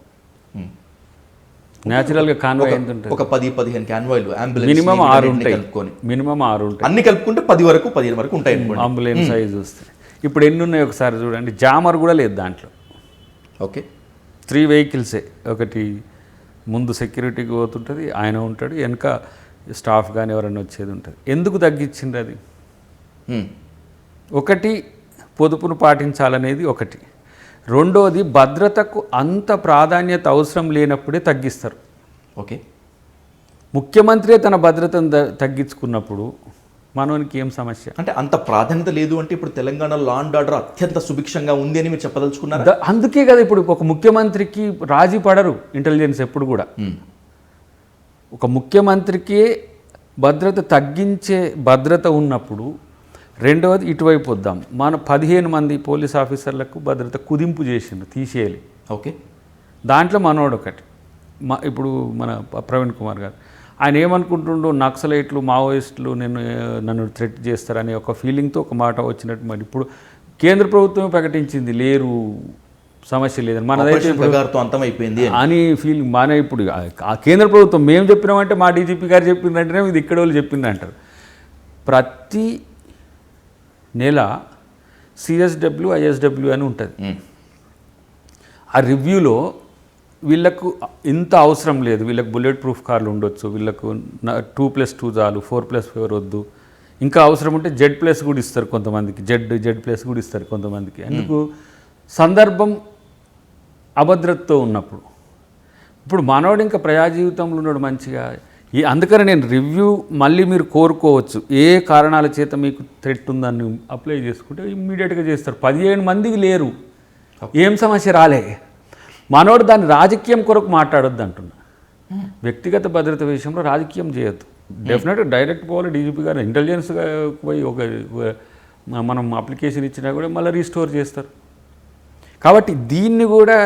న్యాచురల్గా కాన్వాయ్ ఎంత ఉంటుంది? ఒక 10-15 కాన్వాయ్లు అంబులెన్స్ మినిమం 6 ఉంటాయి. కలుపుకొని మినిమం 6 ఉంటాయి. అన్ని కలుపుకుంటే 10 వరకు ఉంటాయి అంబులెన్స్ సైజ్ చూస్తే ఇప్పుడు ఎన్ని ఉన్నాయి ఒకసారి చూడండి. జామర్ కూడా లేదు దాంట్లో. ఓకే, 3 వెహికల్సే. ఒకటి ముందు సెక్యూరిటీకి పోతుంటుంది, ఆయన ఉంటాడు, వెనక స్టాఫ్ కానీ ఎవరైనా వచ్చేది ఉంటుంది. ఎందుకు తగ్గించిండ్రు అది? ఒకటి పొదుపును పాటించాలనేది ఒకటి. రెండోది భద్రతకు అంత ప్రాధాన్యత అవసరం లేనప్పుడే తగ్గిస్తారు. ఓకే, ముఖ్యమంత్రి తన భద్రతను తగ్గించుకున్నప్పుడు మనోనికి ఏం సమస్య? అంటే అంత ప్రాధాన్యత లేదు అంటే ఇప్పుడు తెలంగాణ లా అండ్ ఆర్డర్ అత్యంత సుభిక్షంగా ఉంది అని మీరు చెప్పదలుచుకున్నారు. అందుకే కదా ఇప్పుడు ఒక ముఖ్యమంత్రికి రాజీ పడరు ఇంటెలిజెన్స్ ఎప్పుడు కూడా. ఒక ముఖ్యమంత్రికి భద్రత తగ్గించే భద్రత ఉన్నప్పుడు, రెండవది ఇటువైపు వద్దాం, మన 15 మంది పోలీస్ ఆఫీసర్లకు భద్రత కుదింపు చేసిండు, తీసేయాలి. ఓకే, దాంట్లో మనోడు ఒకటి. ఇప్పుడు మన ప్రవీణ్ కుమార్ గారు ఆయన ఏమనుకుంటుండో, నక్సలైట్లు మావోయిస్టులు నన్ను థ్రెట్ చేస్తారనే ఒక ఫీలింగ్తో ఒక మాట వచ్చినట్టు. మరి ఇప్పుడు కేంద్ర ప్రభుత్వమే ప్రకటించింది లేరు, సమస్య లేదని. మనదైతే అంతమైపోయింది అని ఫీలింగ్. మన ఇప్పుడు ఆ కేంద్ర ప్రభుత్వం మేము చెప్పినామంటే మా డీజీపీ గారు చెప్పిందంటేనే ఇది ఇక్కడ వాళ్ళు చెప్పిందంటారు. ప్రతి నెల సిఎస్డబ్ల్యూ ఐఎస్డబ్ల్యూ అని ఉంటుంది. ఆ రివ్యూలో వీళ్ళకు ఇంత అవసరం లేదు, వీళ్ళకి బుల్లెట్ ప్రూఫ్ కార్లు ఉండొచ్చు, వీళ్ళకు 2+2 చాలు, 4+4 వద్దు, ఇంకా అవసరం ఉంటే Z+ కూడా ఇస్తారు కొంతమందికి, Z+ కూడా ఇస్తారు కొంతమందికి. అందుకు సందర్భం అభద్రతతో ఉన్నప్పుడు. ఇప్పుడు మనోడు ఇంకా ప్రజా జీవితంలో ఉన్నాడు మంచిగా. అందుకని నేను రివ్యూ మళ్ళీ మీరు కోరుకోవచ్చు, ఏ కారణాల చేత మీకు థ్రెట్ ఉందని అప్లై చేసుకుంటే ఇమ్మీడియట్గా చేస్తారు. 15 మందికి లేరు, ఏం సమస్య రాలే. మనోడు దాన్ని రాజకీయం కొరకు మాట్లాడొద్దు అంటున్నా. వ్యక్తిగత భద్రత విషయంలో రాజకీయం చేయొద్దు. డెఫినెట్గా డైరెక్ట్ పోవాలి డీజీపీ గారు. ఇంటెలిజెన్స్గా పోయి ఒక మనం అప్లికేషన్ ఇచ్చినా కూడా మళ్ళీ రీస్టోర్ చేస్తారు. కాబట్టి దీన్ని కూడా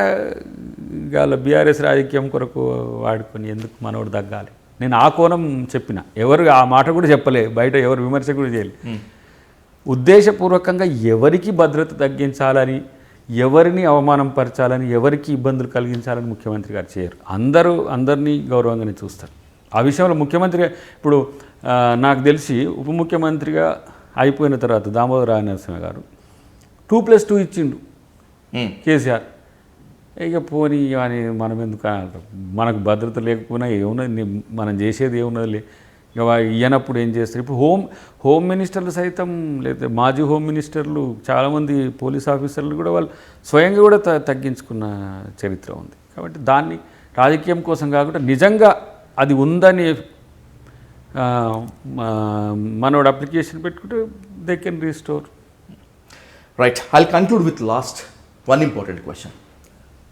వాళ్ళ బీఆర్ఎస్ రాజకీయం కొరకు వాడుకొని ఎందుకు మనోడు తగ్గాలి? నేను ఆ కోణం చెప్పిన, ఎవరు ఆ మాట కూడా చెప్పలే, బయట ఎవరు విమర్శ కూడా చేయలేదు. ఉద్దేశపూర్వకంగా ఎవరికి భద్రత తగ్గించాలని, ఎవరిని అవమానం పరచాలని, ఎవరికి ఇబ్బందులు కలిగించాలని ముఖ్యమంత్రి గారు చేయరు. అందరినీ గౌరవంగానే చూస్తారు. ఆ విషయంలో ముఖ్యమంత్రి ఇప్పుడు నాకు తెలిసి ఉప ముఖ్యమంత్రిగా అయిపోయిన తర్వాత దామోదర రాజనరసింహ గారు 2+2 ఇచ్చిండు కేసీఆర్. ఇక పోనీ అని మనం ఎందుకు, మనకు భద్రత లేకపోయినా ఏమున్నది, మనం చేసేది ఏమున్నది. ఇక ఇయ్యనప్పుడు ఏం చేస్తారు? ఇప్పుడు హోమ్ మినిస్టర్లు సైతం, లేదా మాజీ హోమ్ మినిస్టర్లు, చాలామంది పోలీస్ ఆఫీసర్లు కూడా వాళ్ళు స్వయంగా కూడా తగ్గించుకున్న చరిత్ర ఉంది. కాబట్టి దాన్ని రాజకీయం కోసం కాకుండా నిజంగా అది ఉందని మనోడు అప్లికేషన్ పెట్టుకుంటే they can restore. Right, I conclude with last one important question.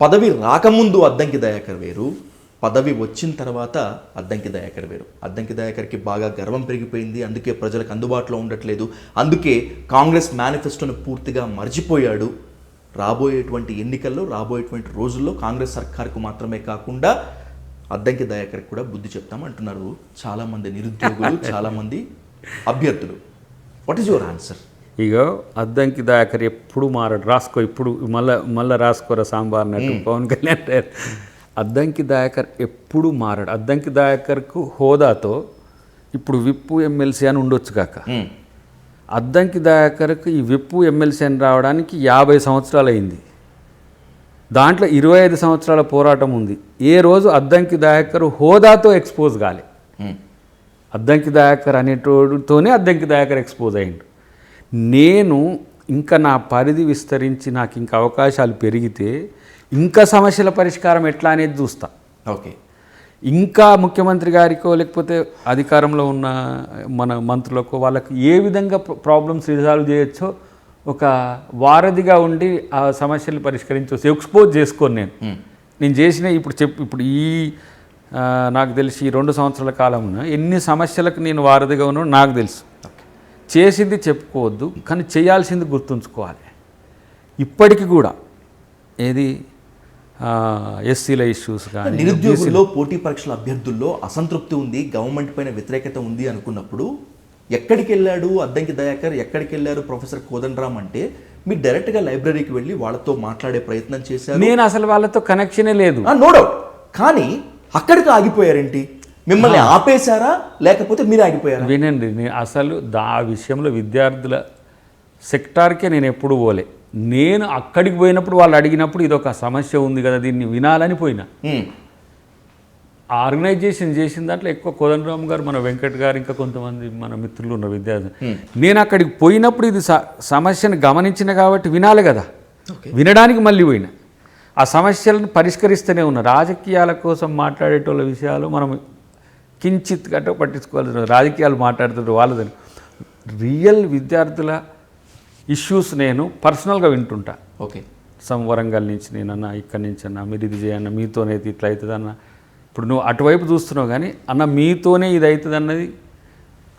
పదవి రాకముందు అద్దంకి దయాకర్ వేరు, పదవి వచ్చిన తర్వాత అద్దంకి దయాకర్ వేరు. అద్దంకి దయాకర్కి బాగా గర్వం పెరిగిపోయింది, అందుకే ప్రజలకు అందుబాటులో ఉండట్లేదు, అందుకే కాంగ్రెస్ మేనిఫెస్టోను పూర్తిగా మర్చిపోయాడు. రాబోయేటువంటి ఎన్నికల్లో, రాబోయేటువంటి రోజుల్లో కాంగ్రెస్ సర్కార్కు మాత్రమే కాకుండా అద్దంకి దయాకర్కి కూడా బుద్ధి చెప్తామంటున్నారు చాలామంది నిరుద్యోగులు, చాలామంది అభ్యర్థులు. What is your answer? ఇగో అద్దంకి దయాకర్ ఎప్పుడు మారడు, రాసుకో, ఇప్పుడు మళ్ళీ రాసుకోరా సాంబార్ అన్నట్టు పవన్ కళ్యాణ్. అద్దంకి దయాకర్ ఎప్పుడు మారడు. అద్దంకి దయాకర్కు హోదాతో ఇప్పుడు విప్పు ఎమ్మెల్సీ అని ఉండొచ్చు కాక, అద్దంకి దయాకర్కు ఈ విప్పు ఎమ్మెల్సీ అని రావడానికి 50 సంవత్సరాలు అయింది. దాంట్లో 25 సంవత్సరాల పోరాటం ఉంది. ఏ రోజు అద్దంకి దయాకర్ హోదాతో ఎక్స్పోజ్ కాలే. అద్దంకి దయాకర్ అనేటోడుతోనే అద్దంకి దయాకర్ ఎక్స్పోజ్ అయ్యిండు. నేను ఇంకా నా పరిధి విస్తరించి నాకు ఇంకా అవకాశాలు పెరిగితే ఇంకా సమస్యల పరిష్కారం ఎట్లా అనేది చూస్తా. ఓకే, ఇంకా ముఖ్యమంత్రి గారికో లేకపోతే అధికారంలో ఉన్న మన మంత్రులకో వాళ్ళకి ఏ విధంగా ప్రాబ్లమ్స్ రిజాల్వ్ చేయొచ్చో ఒక వారధిగా ఉండి ఆ సమస్యలు పరిష్కరించవచ్చు, ఎక్స్పోజ్ చేసుకోను. నేను చేసిన ఇప్పుడు ఈ నాకు తెలిసి ఈ 2 సంవత్సరాల కాలంలో ఎన్ని సమస్యలకు నేను వారధిగా ఉన్నానో నాకు తెలుసు. చేసింది చెప్పుకోవద్దు, కానీ చేయాల్సింది గుర్తుంచుకోవాలి. ఇప్పటికి కూడా ఏది ఎస్సీల ఇష్యూస్ కానీ నిరుద్యోగుల్లో పోటీ పరీక్షల అభ్యర్థుల్లో అసంతృప్తి ఉంది, గవర్నమెంట్ పైన వ్యతిరేకత ఉంది అనుకున్నప్పుడు ఎక్కడికి వెళ్ళాడు అద్దంకి దయాకర్, ఎక్కడికి వెళ్ళారు ప్రొఫెసర్ కోదండరామ్ అంటే మీరు డైరెక్ట్గా లైబ్రరీకి వెళ్ళి వాళ్ళతో మాట్లాడే ప్రయత్నం చేశారు. నేను అసలు వాళ్ళతో కనెక్షనే లేదు. No doubt. కానీ అక్కడికి ఆగిపోయారేంటి? మిమ్మల్ని ఆపేశారా లేకపోతే మీరు ఆగిపోయారా? వినండి, నేను అసలు ఆ విషయంలో విద్యార్థుల సెక్టార్కే నేను ఎప్పుడు పోలే. నేను అక్కడికి పోయినప్పుడు వాళ్ళు అడిగినప్పుడు ఇది ఒక సమస్య ఉంది కదా, దీన్ని వినాలని పోయినా. ఆర్గనైజేషన్ చేసిన దాంట్లో ఎక్కువ కోదండరామ్ గారు, మన వెంకట్ గారు, ఇంకా కొంతమంది మన మిత్రులు ఉన్న విద్యార్థులు. నేను అక్కడికి పోయినప్పుడు ఇది సమస్యను గమనించిన కాబట్టి వినాలి కదా, వినడానికి మళ్ళీ పోయినా. ఆ సమస్యలను పరిష్కరిస్తూనే ఉన్నా. రాజకీయాల కోసం మాట్లాడేటోళ్ళ విషయాలు మనం కించిత్ గట్ట పట్టించుకోవాలి. రాజకీయాలు మాట్లాడుతుంటే వాళ్ళదని రియల్ విద్యార్థుల ఇష్యూస్ నేను పర్సనల్గా వింటుంటా. ఓకే, వరంగల్ నుంచి నేనన్నా, ఇక్కడి నుంచి అన్నా, మీరు ఇది చేయన్న, మీతోనైతే ఇట్లా అవుతుంది అన్న. ఇప్పుడు నువ్వు అటువైపు చూస్తున్నావు కానీ అన్న మీతోనే ఇది అవుతుంది అన్నది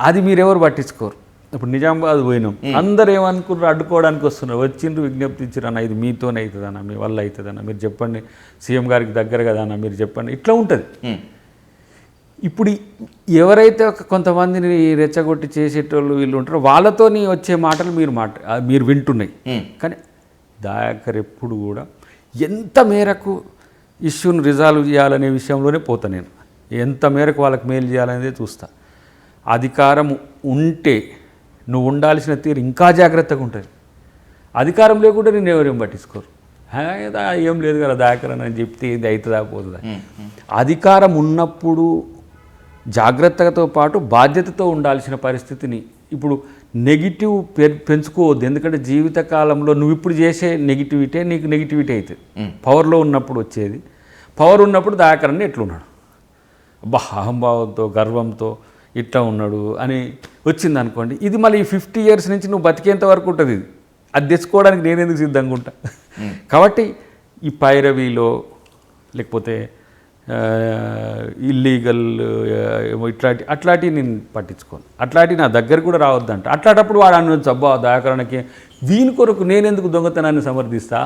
అది మీరెవరు పట్టించుకోరు. ఇప్పుడు నిజామాబాద్ పోయినాం, అందరు ఏమనుకున్నారు, అడ్డుకోవడానికి వస్తున్నారు, వచ్చిండ్రు విజ్ఞప్తి ఇచ్చారు, అన్న ఇది మీతోనే అవుతుంది అన్న, మీ వల్ల అవుతుంది అన్న, మీరు చెప్పండి, సీఎం గారికి దగ్గర కదా అన్న, మీరు చెప్పండి, ఇట్లా ఉంటుంది. ఇప్పుడు ఎవరైతే కొంతమందిని రెచ్చగొట్టి చేసేటోళ్ళు వీళ్ళు ఉంటారో వాళ్ళతోని వచ్చే మాటలు మీరు వింటున్నాయి. కానీ దయాకర్ ఎప్పుడు కూడా ఎంత మేరకు ఇష్యూని రిజాల్వ్ చేయాలనే విషయంలోనే పోతా. నేను ఎంత మేరకు వాళ్ళకి మేలు చేయాలనేది చూస్తా. అధికారం ఉంటే నువ్వు ఉండాల్సిన తీరు ఇంకా జాగ్రత్తగా ఉంటుంది. అధికారం లేకుంటే నేను ఎవరేం పట్టించుకోరు. ఏం లేదు కదా దయాకర్ అని చెప్తే ఇది అవుతుందా పోతుందా. అధికారం ఉన్నప్పుడు జాగ్రత్తతో పాటు బాధ్యతతో ఉండాల్సిన పరిస్థితిని ఇప్పుడు నెగిటివ్ పెంచుకోవద్దు. ఎందుకంటే జీవితకాలంలో నువ్వు ఇప్పుడు చేసే నెగిటివిటీ నీకు నెగిటివిటీ అవుతుంది. పవర్లో ఉన్నప్పుడు వచ్చేది, పవర్ ఉన్నప్పుడు దయాకరణ ఎట్లున్నాడు, అహంభావంతో గర్వంతో ఇట్లా ఉన్నాడు అని వచ్చింది అనుకోండి. ఇది మళ్ళీ 50 years నుంచి నువ్వు బతికేంత వరకు ఉంటుంది. ఇది అది తెచ్చుకోవడానికి నేను ఎందుకు సిద్ధంగా ఉంటా. కాబట్టి ఈ పైరవీలో లేకపోతే ఇల్లీగల్ అట్లాంటివి నేను పట్టించుకోను. అట్లాంటివి నా దగ్గర కూడా రావద్దంట. అట్లాంటప్పుడు వాడు అనొచ్చు, అబ్బా దయాకరణకి వీని కొరకు నేనెందుకు దొంగతనాన్ని సమర్థిస్తా,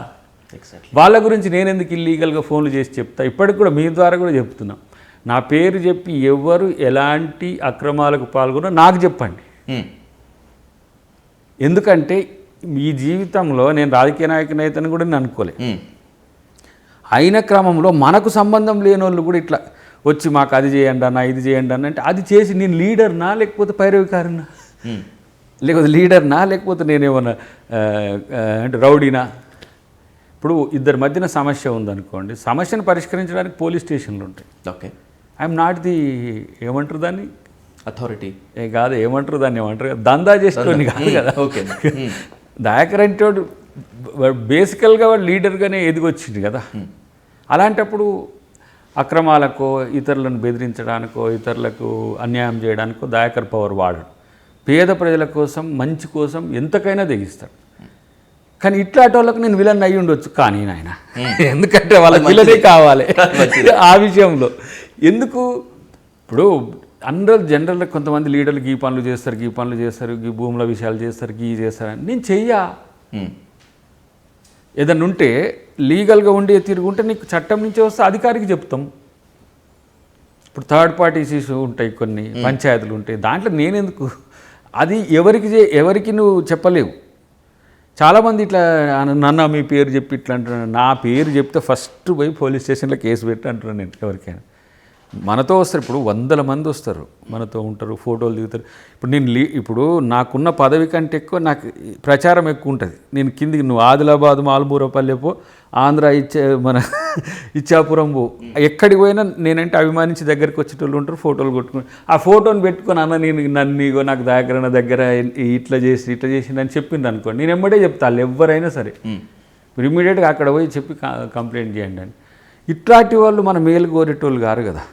వాళ్ళ గురించి నేనెందుకు ఇల్లీగల్గా ఫోన్లు చేసి చెప్తా. ఇప్పటికి కూడా మీ ద్వారా కూడా చెప్తున్నాం, నా పేరు చెప్పి ఎవరు ఎలాంటి అక్రమాలకు పాల్గొన్నా నాకు చెప్పండి. ఎందుకంటే ఈ జీవితంలో నేను రాజకీయ నాయకుని అయితేని కూడా నేను అనుకోలే. అయిన క్రమంలో మనకు సంబంధం లేని వాళ్ళు కూడా ఇట్లా వచ్చి మాకు అది చేయండి అన్న, ఇది చేయండి అన్న అంటే అది చేసి నేను లీడర్నా లేకపోతే పైరవికారనా, లేకపోతే లీడర్నా లేకపోతే నేనేమన్నా అంటే రౌడీనా. ఇప్పుడు ఇద్దరి మధ్యన సమస్య ఉందనుకోండి, సమస్యను పరిష్కరించడానికి పోలీస్ స్టేషన్లు ఉంటాయి. ఓకే, ఐఎమ్ నాట్ ది ఏమంటారు దాన్ని, అథారిటీ కాదు, ఏమంటారు దాన్ని, ఏమంటారు దందా చేసుకోండి కాదు కదా. ఓకే, దయాకర్ అంటే బేసికల్గా వాడు లీడర్గానే ఎదిగొచ్చింది కదా. అలాంటప్పుడు అక్రమాలకో ఇతరులను బెదిరించడానికో ఇతరులకు అన్యాయం చేయడానికో దయాకర్ పవర్ వాడడు. పేద ప్రజల కోసం మంచి కోసం ఎంతకైనా తెగిస్తాడు. కానీ ఇట్లాంటి వాళ్ళకు నేను విలన్ అయ్యి ఉండొచ్చు, కానీ నాయన ఎందుకంటే వాళ్ళకి విలనే కావాలి ఆ విషయంలో. ఎందుకు ఇప్పుడు అందరూ జనరల్గా కొంతమంది లీడర్లు ఈ పనులు చేస్తారు, ఈ పనులు చేస్తారు, ఈ భూముల విషయాలు చేస్తారు, ఈ చేస్తారని నేను చెయ్యా. ఏదన్నా ఉంటే లీగల్గా ఉండే తిరుగుంటే నీకు చట్టం నుంచి వస్తే అధికారికి చెప్తాం. ఇప్పుడు థర్డ్ పార్టీస్ ఉంటాయి, కొన్ని పంచాయతీలు ఉంటాయి, దాంట్లో నేనెందుకు, అది ఎవరికి నువ్వు చెప్పలేవు. చాలామంది ఇట్లా నన్న మీ పేరు చెప్పి ఇట్లా అంటున్నాను. నా పేరు చెప్తే ఫస్ట్ పోయి పోలీస్ స్టేషన్లో కేసు పెట్టి అంటున్నాను నేను. ఎవరికైనా మనతో వస్తారు, ఇప్పుడు 100 మంది వస్తారు, మనతో ఉంటారు, ఫోటోలు దిగుతారు. ఇప్పుడు నేను ఇప్పుడు నాకున్న పదవి కంటే ఎక్కువ నాకు ప్రచారం ఎక్కువ ఉంటుంది. నేను కిందికి నువ్వు ఆదిలాబాద్ మాల్బూరపల్లె పో, ఆంధ్ర మన ఇచ్చాపురం పో, ఎక్కడికి పోయినా నేనంటే అభిమానించి దగ్గరికి వచ్చేటోళ్ళు ఉంటారు, ఫోటోలు కొట్టుకుని ఆ ఫోటోని పెట్టుకొని అన్న నన్ను నాకు దయాకరణ దగ్గర ఇట్లా చేసి అని చెప్పింది అనుకోండి, నేను ఎమ్మడే చెప్తా. వాళ్ళు ఎవరైనా సరే మీరు ఇమ్మీడియట్గా అక్కడ పోయి చెప్పి కంప్లైంట్ చేయండి అని. ఇట్లాంటి వాళ్ళు మన మేలు కోరేటోళ్ళు కారు కదా.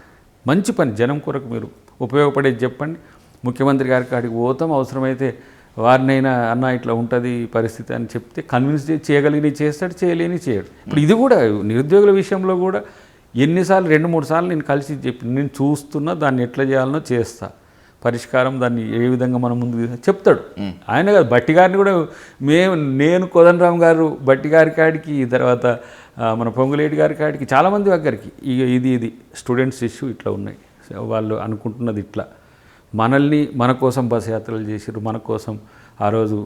మంచి పని, జనం కొరకు మీరు ఉపయోగపడేది చెప్పండి. ముఖ్యమంత్రి గారికి కాడికి పోతాం, అవసరమైతే వారినైనా అన్న ఇట్లా ఉంటుంది పరిస్థితి అని చెప్తే కన్విన్స్ చేయగలిగినవి చేస్తాడు, చేయలేని చేయడు. ఇప్పుడు ఇది కూడా నిరుద్యోగుల విషయంలో కూడా ఎన్నిసార్లు 2-3 సార్లు నేను కలిసి చెప్పి నేను చూస్తున్నా, దాన్ని ఎట్లా చేయాలనో చేస్తా. పరిష్కారం దాన్ని ఏ విధంగా మనం ముందుకు చెప్తాడు ఆయన కాదు. బట్టి గారిని కూడా నేను కోదండరామ్ గారు బట్టి గారి కాడికి, తర్వాత మన పొంగులేటి గారి కాడికి, చాలామంది దగ్గరికి ఇక ఇది స్టూడెంట్స్ ఇష్యూ ఇట్లా ఉన్నాయి, వాళ్ళు అనుకుంటున్నది ఇట్లా, మనల్ని మన కోసం బస్ యాత్రలు చేసిర్రు, మన కోసం ఆ రోజు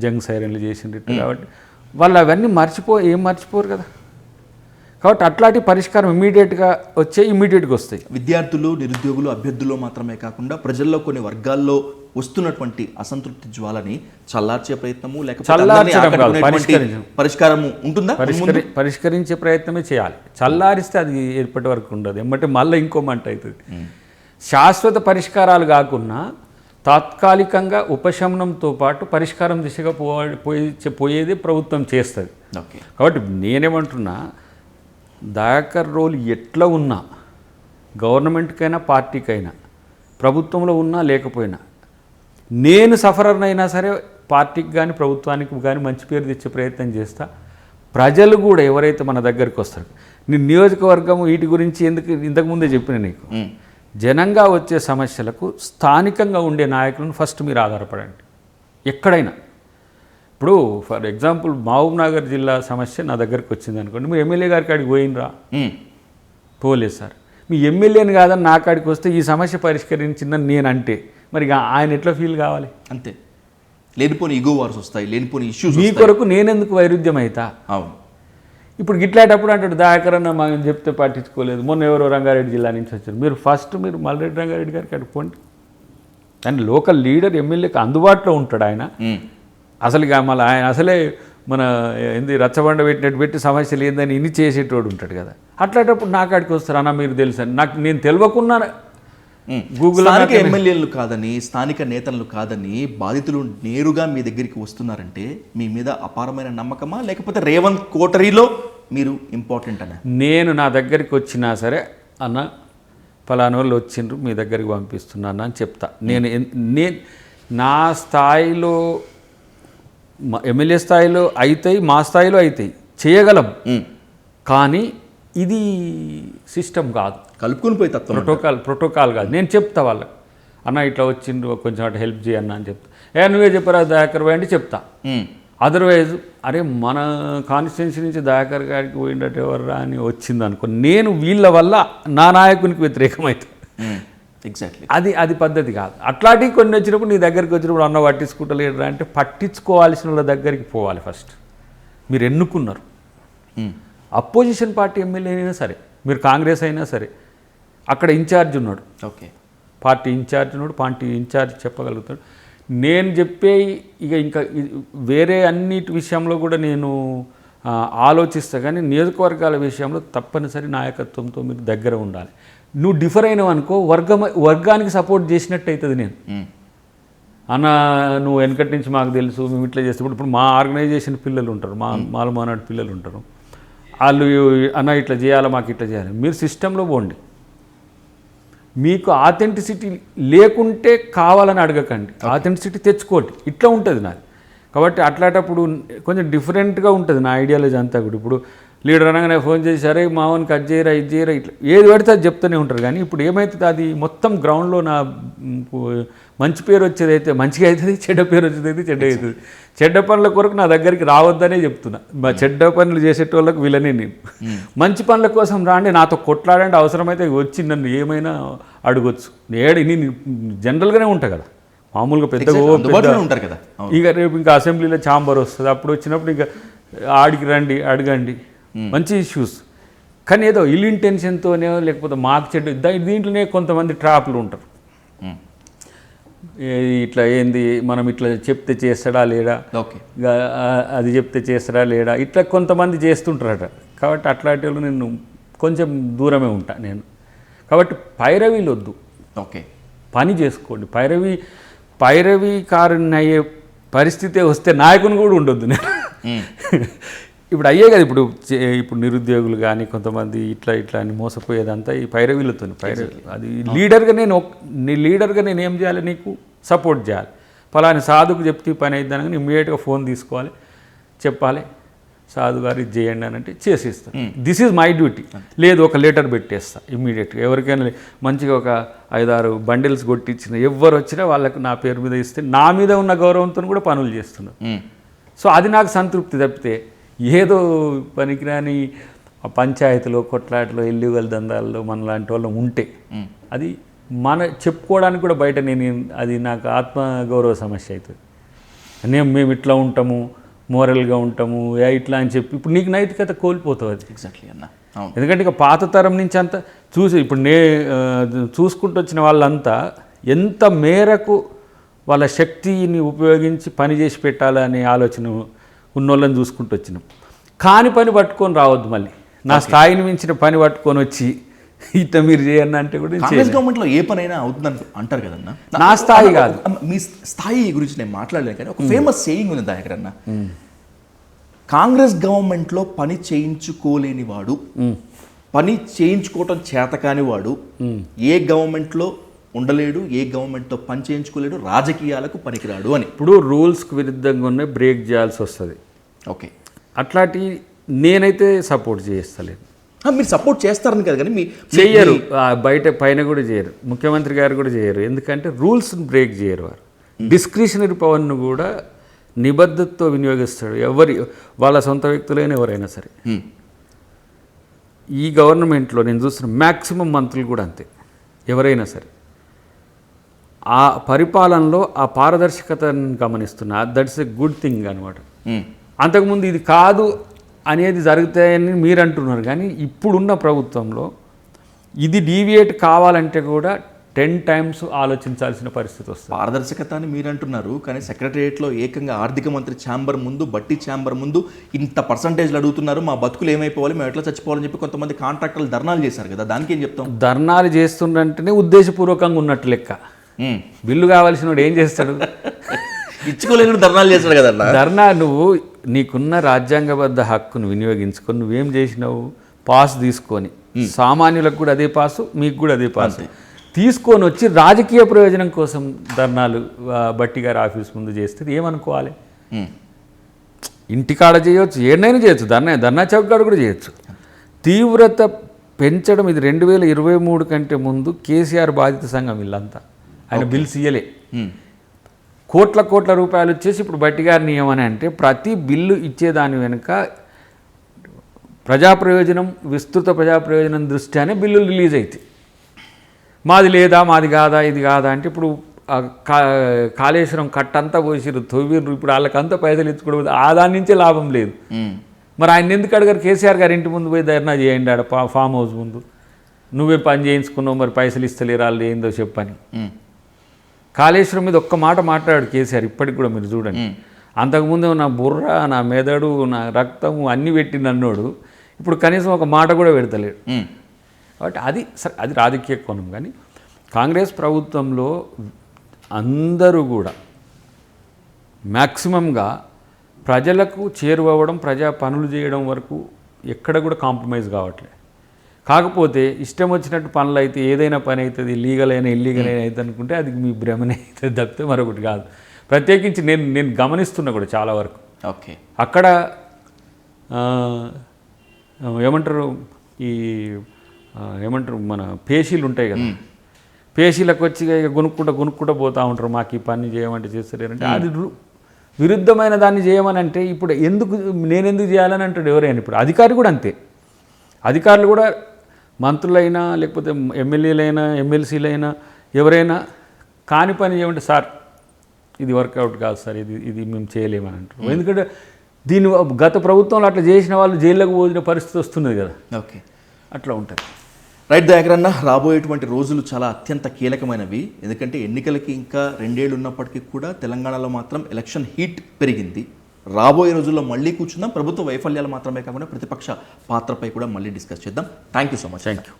జంగ్ సైరన్లు చేసిండ్రు ఇట్లా. కాబట్టి వాళ్ళు అవన్నీ ఏం మర్చిపోరు కదా. కాబట్టి అట్లాంటి పరిష్కారం ఇమీడియట్గా వస్తాయి. విద్యార్థులు, నిరుద్యోగులు, అభ్యర్థులు మాత్రమే కాకుండా ప్రజల్లో కొన్ని వర్గాల్లో వస్తున్నటువంటి అసంతృప్తి జ్వాలని చల్లార్చే ప్రయత్నము, లేకపోతే పరిష్కారం ఉంటుందా? పరిష్కరించే ప్రయత్నమే చేయాలి. చల్లారిస్తే అది ఏర్పడే వరకు ఉండదు, ఏమంటే మళ్ళీ ఇంకో మంట అవుతుంది. శాశ్వత పరిష్కారాలు కాకుండా తాత్కాలికంగా ఉపశమనంతో పాటు పరిష్కారం దిశగా పోయేది ప్రభుత్వం చేస్తుంది. కాబట్టి నేనేమంటున్నా, దయాకర్ రోల్ ఎట్లా ఉన్నా, గవర్నమెంట్కైనా పార్టీకైనా, ప్రభుత్వంలో ఉన్నా లేకపోయినా, నేను సఫరర్నైనా సరే పార్టీకి కానీ ప్రభుత్వానికి కానీ మంచి పేరు తెచ్చే ప్రయత్నం చేస్తా. ప్రజలు కూడా ఎవరైతే మన దగ్గరికి వస్తారు, నీ నియోజకవర్గం వీటి గురించి ఇంతకుముందే చెప్పిన నీకు, జనంగా వచ్చే సమస్యలకు స్థానికంగా ఉండే నాయకులను ఫస్ట్ మీరు ఆధారపడండి. ఎక్కడైనా ఇప్పుడు ఫర్ ఎగ్జాంపుల్ మహబూబ్నగర్ జిల్లా సమస్య నా దగ్గరికి వచ్చింది అనుకోండి, మీరు ఎమ్మెల్యే గారి కాడికి పోయినరా? పోలేదు సార్. మీ ఎమ్మెల్యేని కాదని నా కాడికి వస్తే ఈ సమస్య పరిష్కరించిందని నేనంటే మరి ఆయన ఎట్లా ఫీల్ కావాలి? అంతే. లేనిపోని ఈగో వార్స్ వస్తాయి, లేనిపోని ఇష్యూస్. మీ కొరకు నేనెందుకు వైరుధ్యం అవుతా? అవును. ఇప్పుడు గిట్లాటప్పుడు అంటాడు దయాకర్ అన్న మనం చెప్తే పట్టించుకోలేదు. మొన్న ఎవరో రంగారెడ్డి జిల్లా నుంచి వచ్చారు, మీరు ఫస్ట్ మల్రెడ్డి రంగారెడ్డి గారికి అడుక్కోండి. అండ్ లోకల్ లీడర్ ఎమ్మెల్యేకి అందుబాటులో ఉంటాడు ఆయన. అసలు ఇక మళ్ళీ ఆయన అసలే మన రచ్చబండ పెట్టి సమస్యలు ఏందని ఇన్ని చేసేటోడు ఉంటాడు కదా. అట్లాంటప్పుడు నా కాడికి వస్తారు, అన్న మీరు తెలుసా, నేను తెలియకున్నా గూగుల్ ఎమ్మెల్యేలు కాదని, స్థానిక నేతలు కాదని బాధితులు నేరుగా మీ దగ్గరికి వస్తున్నారంటే మీ మీద అపారమైన నమ్మకమా, లేకపోతే రేవంత్ కోటరీలో మీరు ఇంపార్టెంట్ అన్న? నేను నా దగ్గరికి వచ్చినా సరే అన్న ఫలానా వాళ్ళు వచ్చిండ్రు మీ దగ్గరికి పంపిస్తున్నాను అని చెప్తా. నేను నా స్థాయిలో, ఎమ్మెల్యే స్థాయిలో అవుతాయి, మా స్థాయిలో అవుతాయి, చేయగలం. కానీ ఇది సిస్టమ్ కాదు, కలుపుకొని పోయి తత్వం ప్రోటోకాల్ కాదు. నేను చెప్తా వాళ్ళకి, అన్న ఇట్లా వచ్చిండ్రు కొంచెం అటు హెల్ప్ చేయన్న అని చెప్తా. నువ్వే చెప్పరా దయాకర్ పోయి అంటే చెప్తా. అదర్వైజ్ అరే మన కాన్స్టిట్యున్సీ నుంచి దయాకర్ గారికి పోయిండట ఎవర్రా అని వచ్చింది అనుకో, నేను వీళ్ళ వల్ల నా నాయకునికి వ్యతిరేకమవుతా. ఎగ్జాక్ట్లీ. అది పద్ధతి కాదు. అట్లాంటివి కొన్ని వచ్చినప్పుడు నీ దగ్గరికి వచ్చినప్పుడు అన్న పట్టించుకుంటలేడురా అంటే పట్టించుకోవాల్సిన వాళ్ళ దగ్గరికి పోవాలి ఫస్ట్. మీరు ఎన్నుకున్నారు, అపోజిషన్ పార్టీ ఎమ్మెల్యే అయినా సరే, మీరు కాంగ్రెస్ అయినా సరే, అక్కడ ఇన్ఛార్జ్ ఉన్నాడు, ఓకే, పార్టీ ఇన్ఛార్జ్ ఉన్నాడు, పార్టీ ఇన్ఛార్జ్ చెప్పగలుగుతాడు. నేను చెప్పే ఇంకా వేరే అన్నిటి విషయంలో కూడా నేను ఆలోచిస్తా, కానీ నియోజకవర్గాల విషయంలో తప్పనిసరి నాయకత్వంతో మీరు దగ్గర ఉండాలి. నువ్వు డిఫర్ అయినావు అనుకో, వర్గానికి సపోర్ట్ చేసినట్టు అవుతుంది. నేను అన్న నువ్వు వెనకటి నుంచి మాకు తెలుసు, మేము ఇట్లా చేస్తే ఇప్పుడు మా ఆర్గనైజేషన్ పిల్లలు ఉంటారు, మాలమానాడు పిల్లలు ఉంటారు, వాళ్ళు అన్న ఇట్లా చేయాలా, మాకు ఇట్లా చేయాలి. మీరు సిస్టంలో పోండి. మీకు ఆథెంటిసిటీ లేకుంటే కావాలని అడగకండి, ఆథెంటిసిటీ తెచ్చుకోండి. ఇట్లా ఉంటుంది నాది. కాబట్టి అట్లాంటప్పుడు కొంచెం డిఫరెంట్గా ఉంటుంది నా ఐడియాలజీ అంతా కూడా. ఇప్పుడు లీడర్ అనగానే ఫోన్ చేసి సరే మావన్కి అది చేయరా ఇది చేయరా ఇట్లా ఏది పడితే అది చెప్తూనే ఉంటారు. కానీ ఇప్పుడు ఏమవుతుంది, అది మొత్తం గ్రౌండ్లో నా మంచి పేరు వచ్చేది అయితే మంచిగా అవుతుంది, చెడ్డ పేరు వచ్చేది అయితే చెడ్డ అవుతుంది. చెడ్డ పనుల కొరకు నా దగ్గరికి రావద్దనే చెప్తున్నా. మా చెడ్డ పనులు చేసేటోళ్ళకి వీళ్ళని నేను, మంచి పనుల కోసం రాండి, నాతో కొట్లాడండి, అవసరమైతే వచ్చి నన్ను ఏమైనా అడగొచ్చు. నేను జనరల్గానే ఉంటా కదా, మామూలుగా పెద్దగా ఉంటారు కదా. ఇక రేపు ఇంకా అసెంబ్లీలో ఛాంబర్ వస్తుంది, అప్పుడు వచ్చినప్పుడు ఇక ఆడికి రండి అడగండి, మంచి ఇష్యూస్. కానీ ఏదో ఇల్ ఇంటెన్షన్తోనే లేకపోతే మాకు చెడ్డ దీంట్లోనే కొంతమంది ట్రాప్లు ఉంటారు. ఇట్లా ఏంది మనం ఇట్లా చెప్తే చేస్తాడా లేడా, అది చెప్తే చేస్తాడా లేడా, ఇట్లా కొంతమంది చేస్తుంటారట. కాబట్టి అట్లాంటి వాళ్ళు నేను కొంచెం దూరమే ఉంటా నేను. కాబట్టి పైరవీలు వద్దు, ఓకే, పని చేసుకోండి. పైరవీకారుని అయ్యే పరిస్థితే వస్తే నాయకుని కూడా ఉండొద్దు నేను. ఇప్పుడు అయ్యే కదా, ఇప్పుడు నిరుద్యోగులు కానీ కొంతమంది ఇట్లా అని మోసపోయేదంతా ఈ పైరవీలతో. అది లీడర్గా నేను ఏం చేయాలి, నీకు సపోర్ట్ చేయాలి. ఫలాని సాధుకు చెప్తే పని అయిద్దానని ఇమ్మీడియట్గా ఫోన్ తీసుకోవాలి, చెప్పాలి, సాధు గారు ఇది చేయండి అని అంటే చేసేస్తాను. This is my duty. లేదు ఒక లెటర్ పెట్టేస్తా ఇమ్మీడియట్గా. ఎవరికైనా మంచిగా ఒక 5-6 బండిల్స్ కొట్టించిన ఎవరు వచ్చినా వాళ్ళకు నా పేరు మీద ఇస్తే నా మీద ఉన్న గౌరవంతో కూడా పనులు చేస్తున్నారు. సో అది నాకు సంతృప్తి తప్పితే ఏదో పనికిరాని పంచాయతీలో కొట్లాటలో ఇల్లీగల్ దందాల్లో మన లాంటి వాళ్ళు ఉంటే అది మన చెప్పుకోవడానికి కూడా బయట అది నాకు ఆత్మగౌరవ సమస్య అవుతుంది. మేము ఇట్లా ఉంటాము, మోరల్గా ఉంటాము ఇట్లా అని చెప్పి ఇప్పుడు నీకు నైతికత కోల్పోతుంది. అది ఎగ్జాక్ట్లీ అన్న. ఎందుకంటే ఇక పాత తరం నుంచి అంతా ఇప్పుడు చూసుకుంటూ వచ్చిన వాళ్ళంతా ఎంత మేరకు వాళ్ళ శక్తిని ఉపయోగించి పని చేసి పెట్టాలనే ఆలోచన ఉన్నోళ్ళని చూసుకుంటూ వచ్చినాం. కాని పని పట్టుకొని రావద్దు, మళ్ళీ నా స్థాయిని మించిన పని పట్టుకొని వచ్చి ఇట్లా మీరు చేయన్న అంటే కూడా కాంగ్రెస్ గవర్నమెంట్లో ఏ పనైనా అవుతుందని అంటారు కదన్నా. నా స్థాయి కాదు, మీ స్థాయి గురించి నేను మాట్లాడలేను, కానీ ఒక ఫేమస్ సేయింగ్ ఉంది దయాకర్ అన్న. కాంగ్రెస్ గవర్నమెంట్లో పని చేయించుకోలేని వాడు, పని చేయించుకోవటం చేతకాని వాడు ఏ గవర్నమెంట్లో ఉండలేడు, ఏ గవర్నమెంట్తో పని చేయించుకోలేడు, రాజకీయాలకు పనికిరాడు అని. ఇప్పుడు రూల్స్కి విరుద్ధంగా ఉన్న బ్రేక్ చేయాల్సి వస్తుంది. ఓకే, అట్లాంటి నేనైతే సపోర్ట్ చేస్తలేను. మీరు సపోర్ట్ చేస్తారని కదా, కానీ చెయ్యరు, బయట పైన కూడా చేయరు, ముఖ్యమంత్రి గారు కూడా చేయరు. ఎందుకంటే రూల్స్ని బ్రేక్ చేయరు. వారు డిస్క్రిషనరీ పవర్ను కూడా నిబద్ధతతో వినియోగిస్తాడు. వాళ్ళ సొంత వ్యక్తులైనా ఎవరైనా సరే. ఈ గవర్నమెంట్లో నేను చూస్తున్న మ్యాక్సిమం మంత్రులు కూడా అంతే, ఎవరైనా సరే ఆ పరిపాలనలో ఆ పారదర్శకతను గమనిస్తున్నా. దట్స్ ఎ గుడ్ థింగ్ అనమాట. అంతకుముందు ఇది కాదు అనేది జరుగుతాయని మీరు అంటున్నారు, కానీ ఇప్పుడున్న ప్రభుత్వంలో ఇది డీవియేట్ కావాలంటే కూడా 10 times ఆలోచించాల్సిన పరిస్థితి వస్తుంది. పారదర్శకత అని మీరు అంటున్నారు, కానీ సెక్రటరియట్లో ఏకంగా ఆర్థిక మంత్రి ఛాంబర్ ముందు, బట్టి ఛాంబర్ ముందు ఇంత పర్సంటేజ్లు అడుగుతున్నారు, మా బతుకులు ఏమైపోవాలి, మేము ఎట్లా చచ్చిపోవాలని చెప్పి కొంతమంది కాంట్రాక్టర్లు ధర్నాలు చేశారు కదా, దానికి ఏం చెప్తాం? ధర్నాలు చేస్తుండంటేనే ఉద్దేశపూర్వకంగా ఉన్నట్టు లెక్క. బిల్లు కావాల్సిన వాడు ఏం చేస్తాడు? ఇచ్చుకోలేని ధర్నాలు చేస్తాడు కదన్నా. ధర్నా నువ్వు నీకున్న రాజ్యాంగబద్ధ హక్కును వినియోగించుకొని నువ్వేం చేసినావు? పాస్ తీసుకొని, సామాన్యులకు కూడా అదే పాసు, మీకు కూడా అదే పాసు తీసుకొని వచ్చి రాజకీయ ప్రయోజనం కోసం ధర్నాలు బట్టి గారి ఆఫీస్ ముందు చేస్తే ఏమనుకోవాలి? ఇంటికాడ చేయవచ్చు, ఏడైనా చేయొచ్చు, ధర్నా చౌక్ కాడ కూడా చేయొచ్చు. తీవ్రత పెంచడం ఇది 2023 కంటే ముందు కేసీఆర్ బాధిత సంఘం వీళ్ళంతా. ఆయన బిల్స్ ఇయ్యలే, కోట్ల రూపాయలు వచ్చేసి ఇప్పుడు బట్టి గారి నియమని అంటే ప్రతి బిల్లు ఇచ్చేదాని వెనుక ప్రజాప్రయోజనం, విస్తృత ప్రజాప్రయోజనం దృష్ట్యానే బిల్లులు రిలీజ్ అవుతాయి. మాది లేదా, మాది కాదా, ఇది కాదా అంటే ఇప్పుడు కాళేశ్వరం కట్టంతా పోసిరు, తవ్విరు, ఇప్పుడు వాళ్ళకంతా పైసలు ఇచ్చుకోవడం, ఆ దాని నుంచే లాభం లేదు. మరి ఆయన ఎందుకు అడగారు? కేసీఆర్ గారి ఇంటి ముందు పోయి ధర్నా చేయండి, ఆడ ఫామ్ హౌస్ ముందు. నువ్వే పని చేయించుకున్నావు, మరి పైసలు ఇస్తలేరు, వాళ్ళు ఏందో చెప్పని. కాళేశ్వరం మీద ఒక్క మాట మాట్లాడాడు కేసీఆర్, ఇప్పటికి కూడా మీరు చూడండి. అంతకుముందు నా బుర్ర, నా మెదడు, నా రక్తము అన్నీ పెట్టింది అన్నోడు ఇప్పుడు కనీసం ఒక మాట కూడా పెడతలేడు. కాబట్టి అది రాజకీయ కోణం. కానీ కాంగ్రెస్ ప్రభుత్వంలో అందరూ కూడా మ్యాక్సిమంగా ప్రజలకు చేరువవ్వడం, ప్రజా పనులు చేయడం వరకు ఎక్కడ కూడా కాంప్రమైజ్ కావట్లేదు. కాకపోతే ఇష్టం వచ్చినట్టు పనులు అయితే ఏదైనా పని అవుతుంది, లీగల్ అయినా ఇల్లీగల్ అయినా అవుతుంది అనుకుంటే అది మీ భ్రమనే అవుతుంది తప్పితే మరొకటి కాదు. ప్రత్యేకించి నేను గమనిస్తున్నా కూడా చాలా వరకు. ఓకే, అక్కడ ఏమంటారు, మన పేషీలు ఉంటాయి కదా, పేషీలకు వచ్చి కొనుక్కుంటూ పోతూ ఉంటారు, మాకు ఈ పని చేయమంటే చేస్తారంటే అది విరుద్ధమైన దాన్ని చేయమని అంటే ఇప్పుడు నేనెందుకు చేయాలని అంటాడు ఎవరైనా. ఇప్పుడు అధికారి కూడా అంతే, అధికారులు కూడా మంత్రులైనా లేకపోతే ఎమ్మెల్యేలైనా ఎమ్మెల్సీలైనా ఎవరైనా కాని పని చేయమంటే సార్ ఇది వర్కౌట్ కాదు సార్, ఇది మేము చేయలేమని అంటారు. ఎందుకంటే దీన్ని గత ప్రభుత్వంలో అట్లా చేసిన వాళ్ళు జైల్లోకి పోయిన పరిస్థితి వస్తున్నది కదా. ఓకే, అట్లా ఉంటుంది. రైట్ దయాకర్ అన్న, రాబోయేటువంటి రోజులు చాలా అత్యంత కీలకమైనవి. ఎందుకంటే ఎన్నికలకి ఇంకా 2 ఏళ్ళు ఉన్నప్పటికీ కూడా తెలంగాణలో మాత్రం ఎలక్షన్ హీట్ పెరిగింది. రాబోయే రోజుల్లో మళ్ళీ కూర్చుందాం. ప్రభుత్వ వైఫల్యాలు మాత్రమే కాకుండా ప్రతిపక్ష పాత్రపై కూడా మళ్ళీ డిస్కస్ చేద్దాం. Thank you so much. Thank you.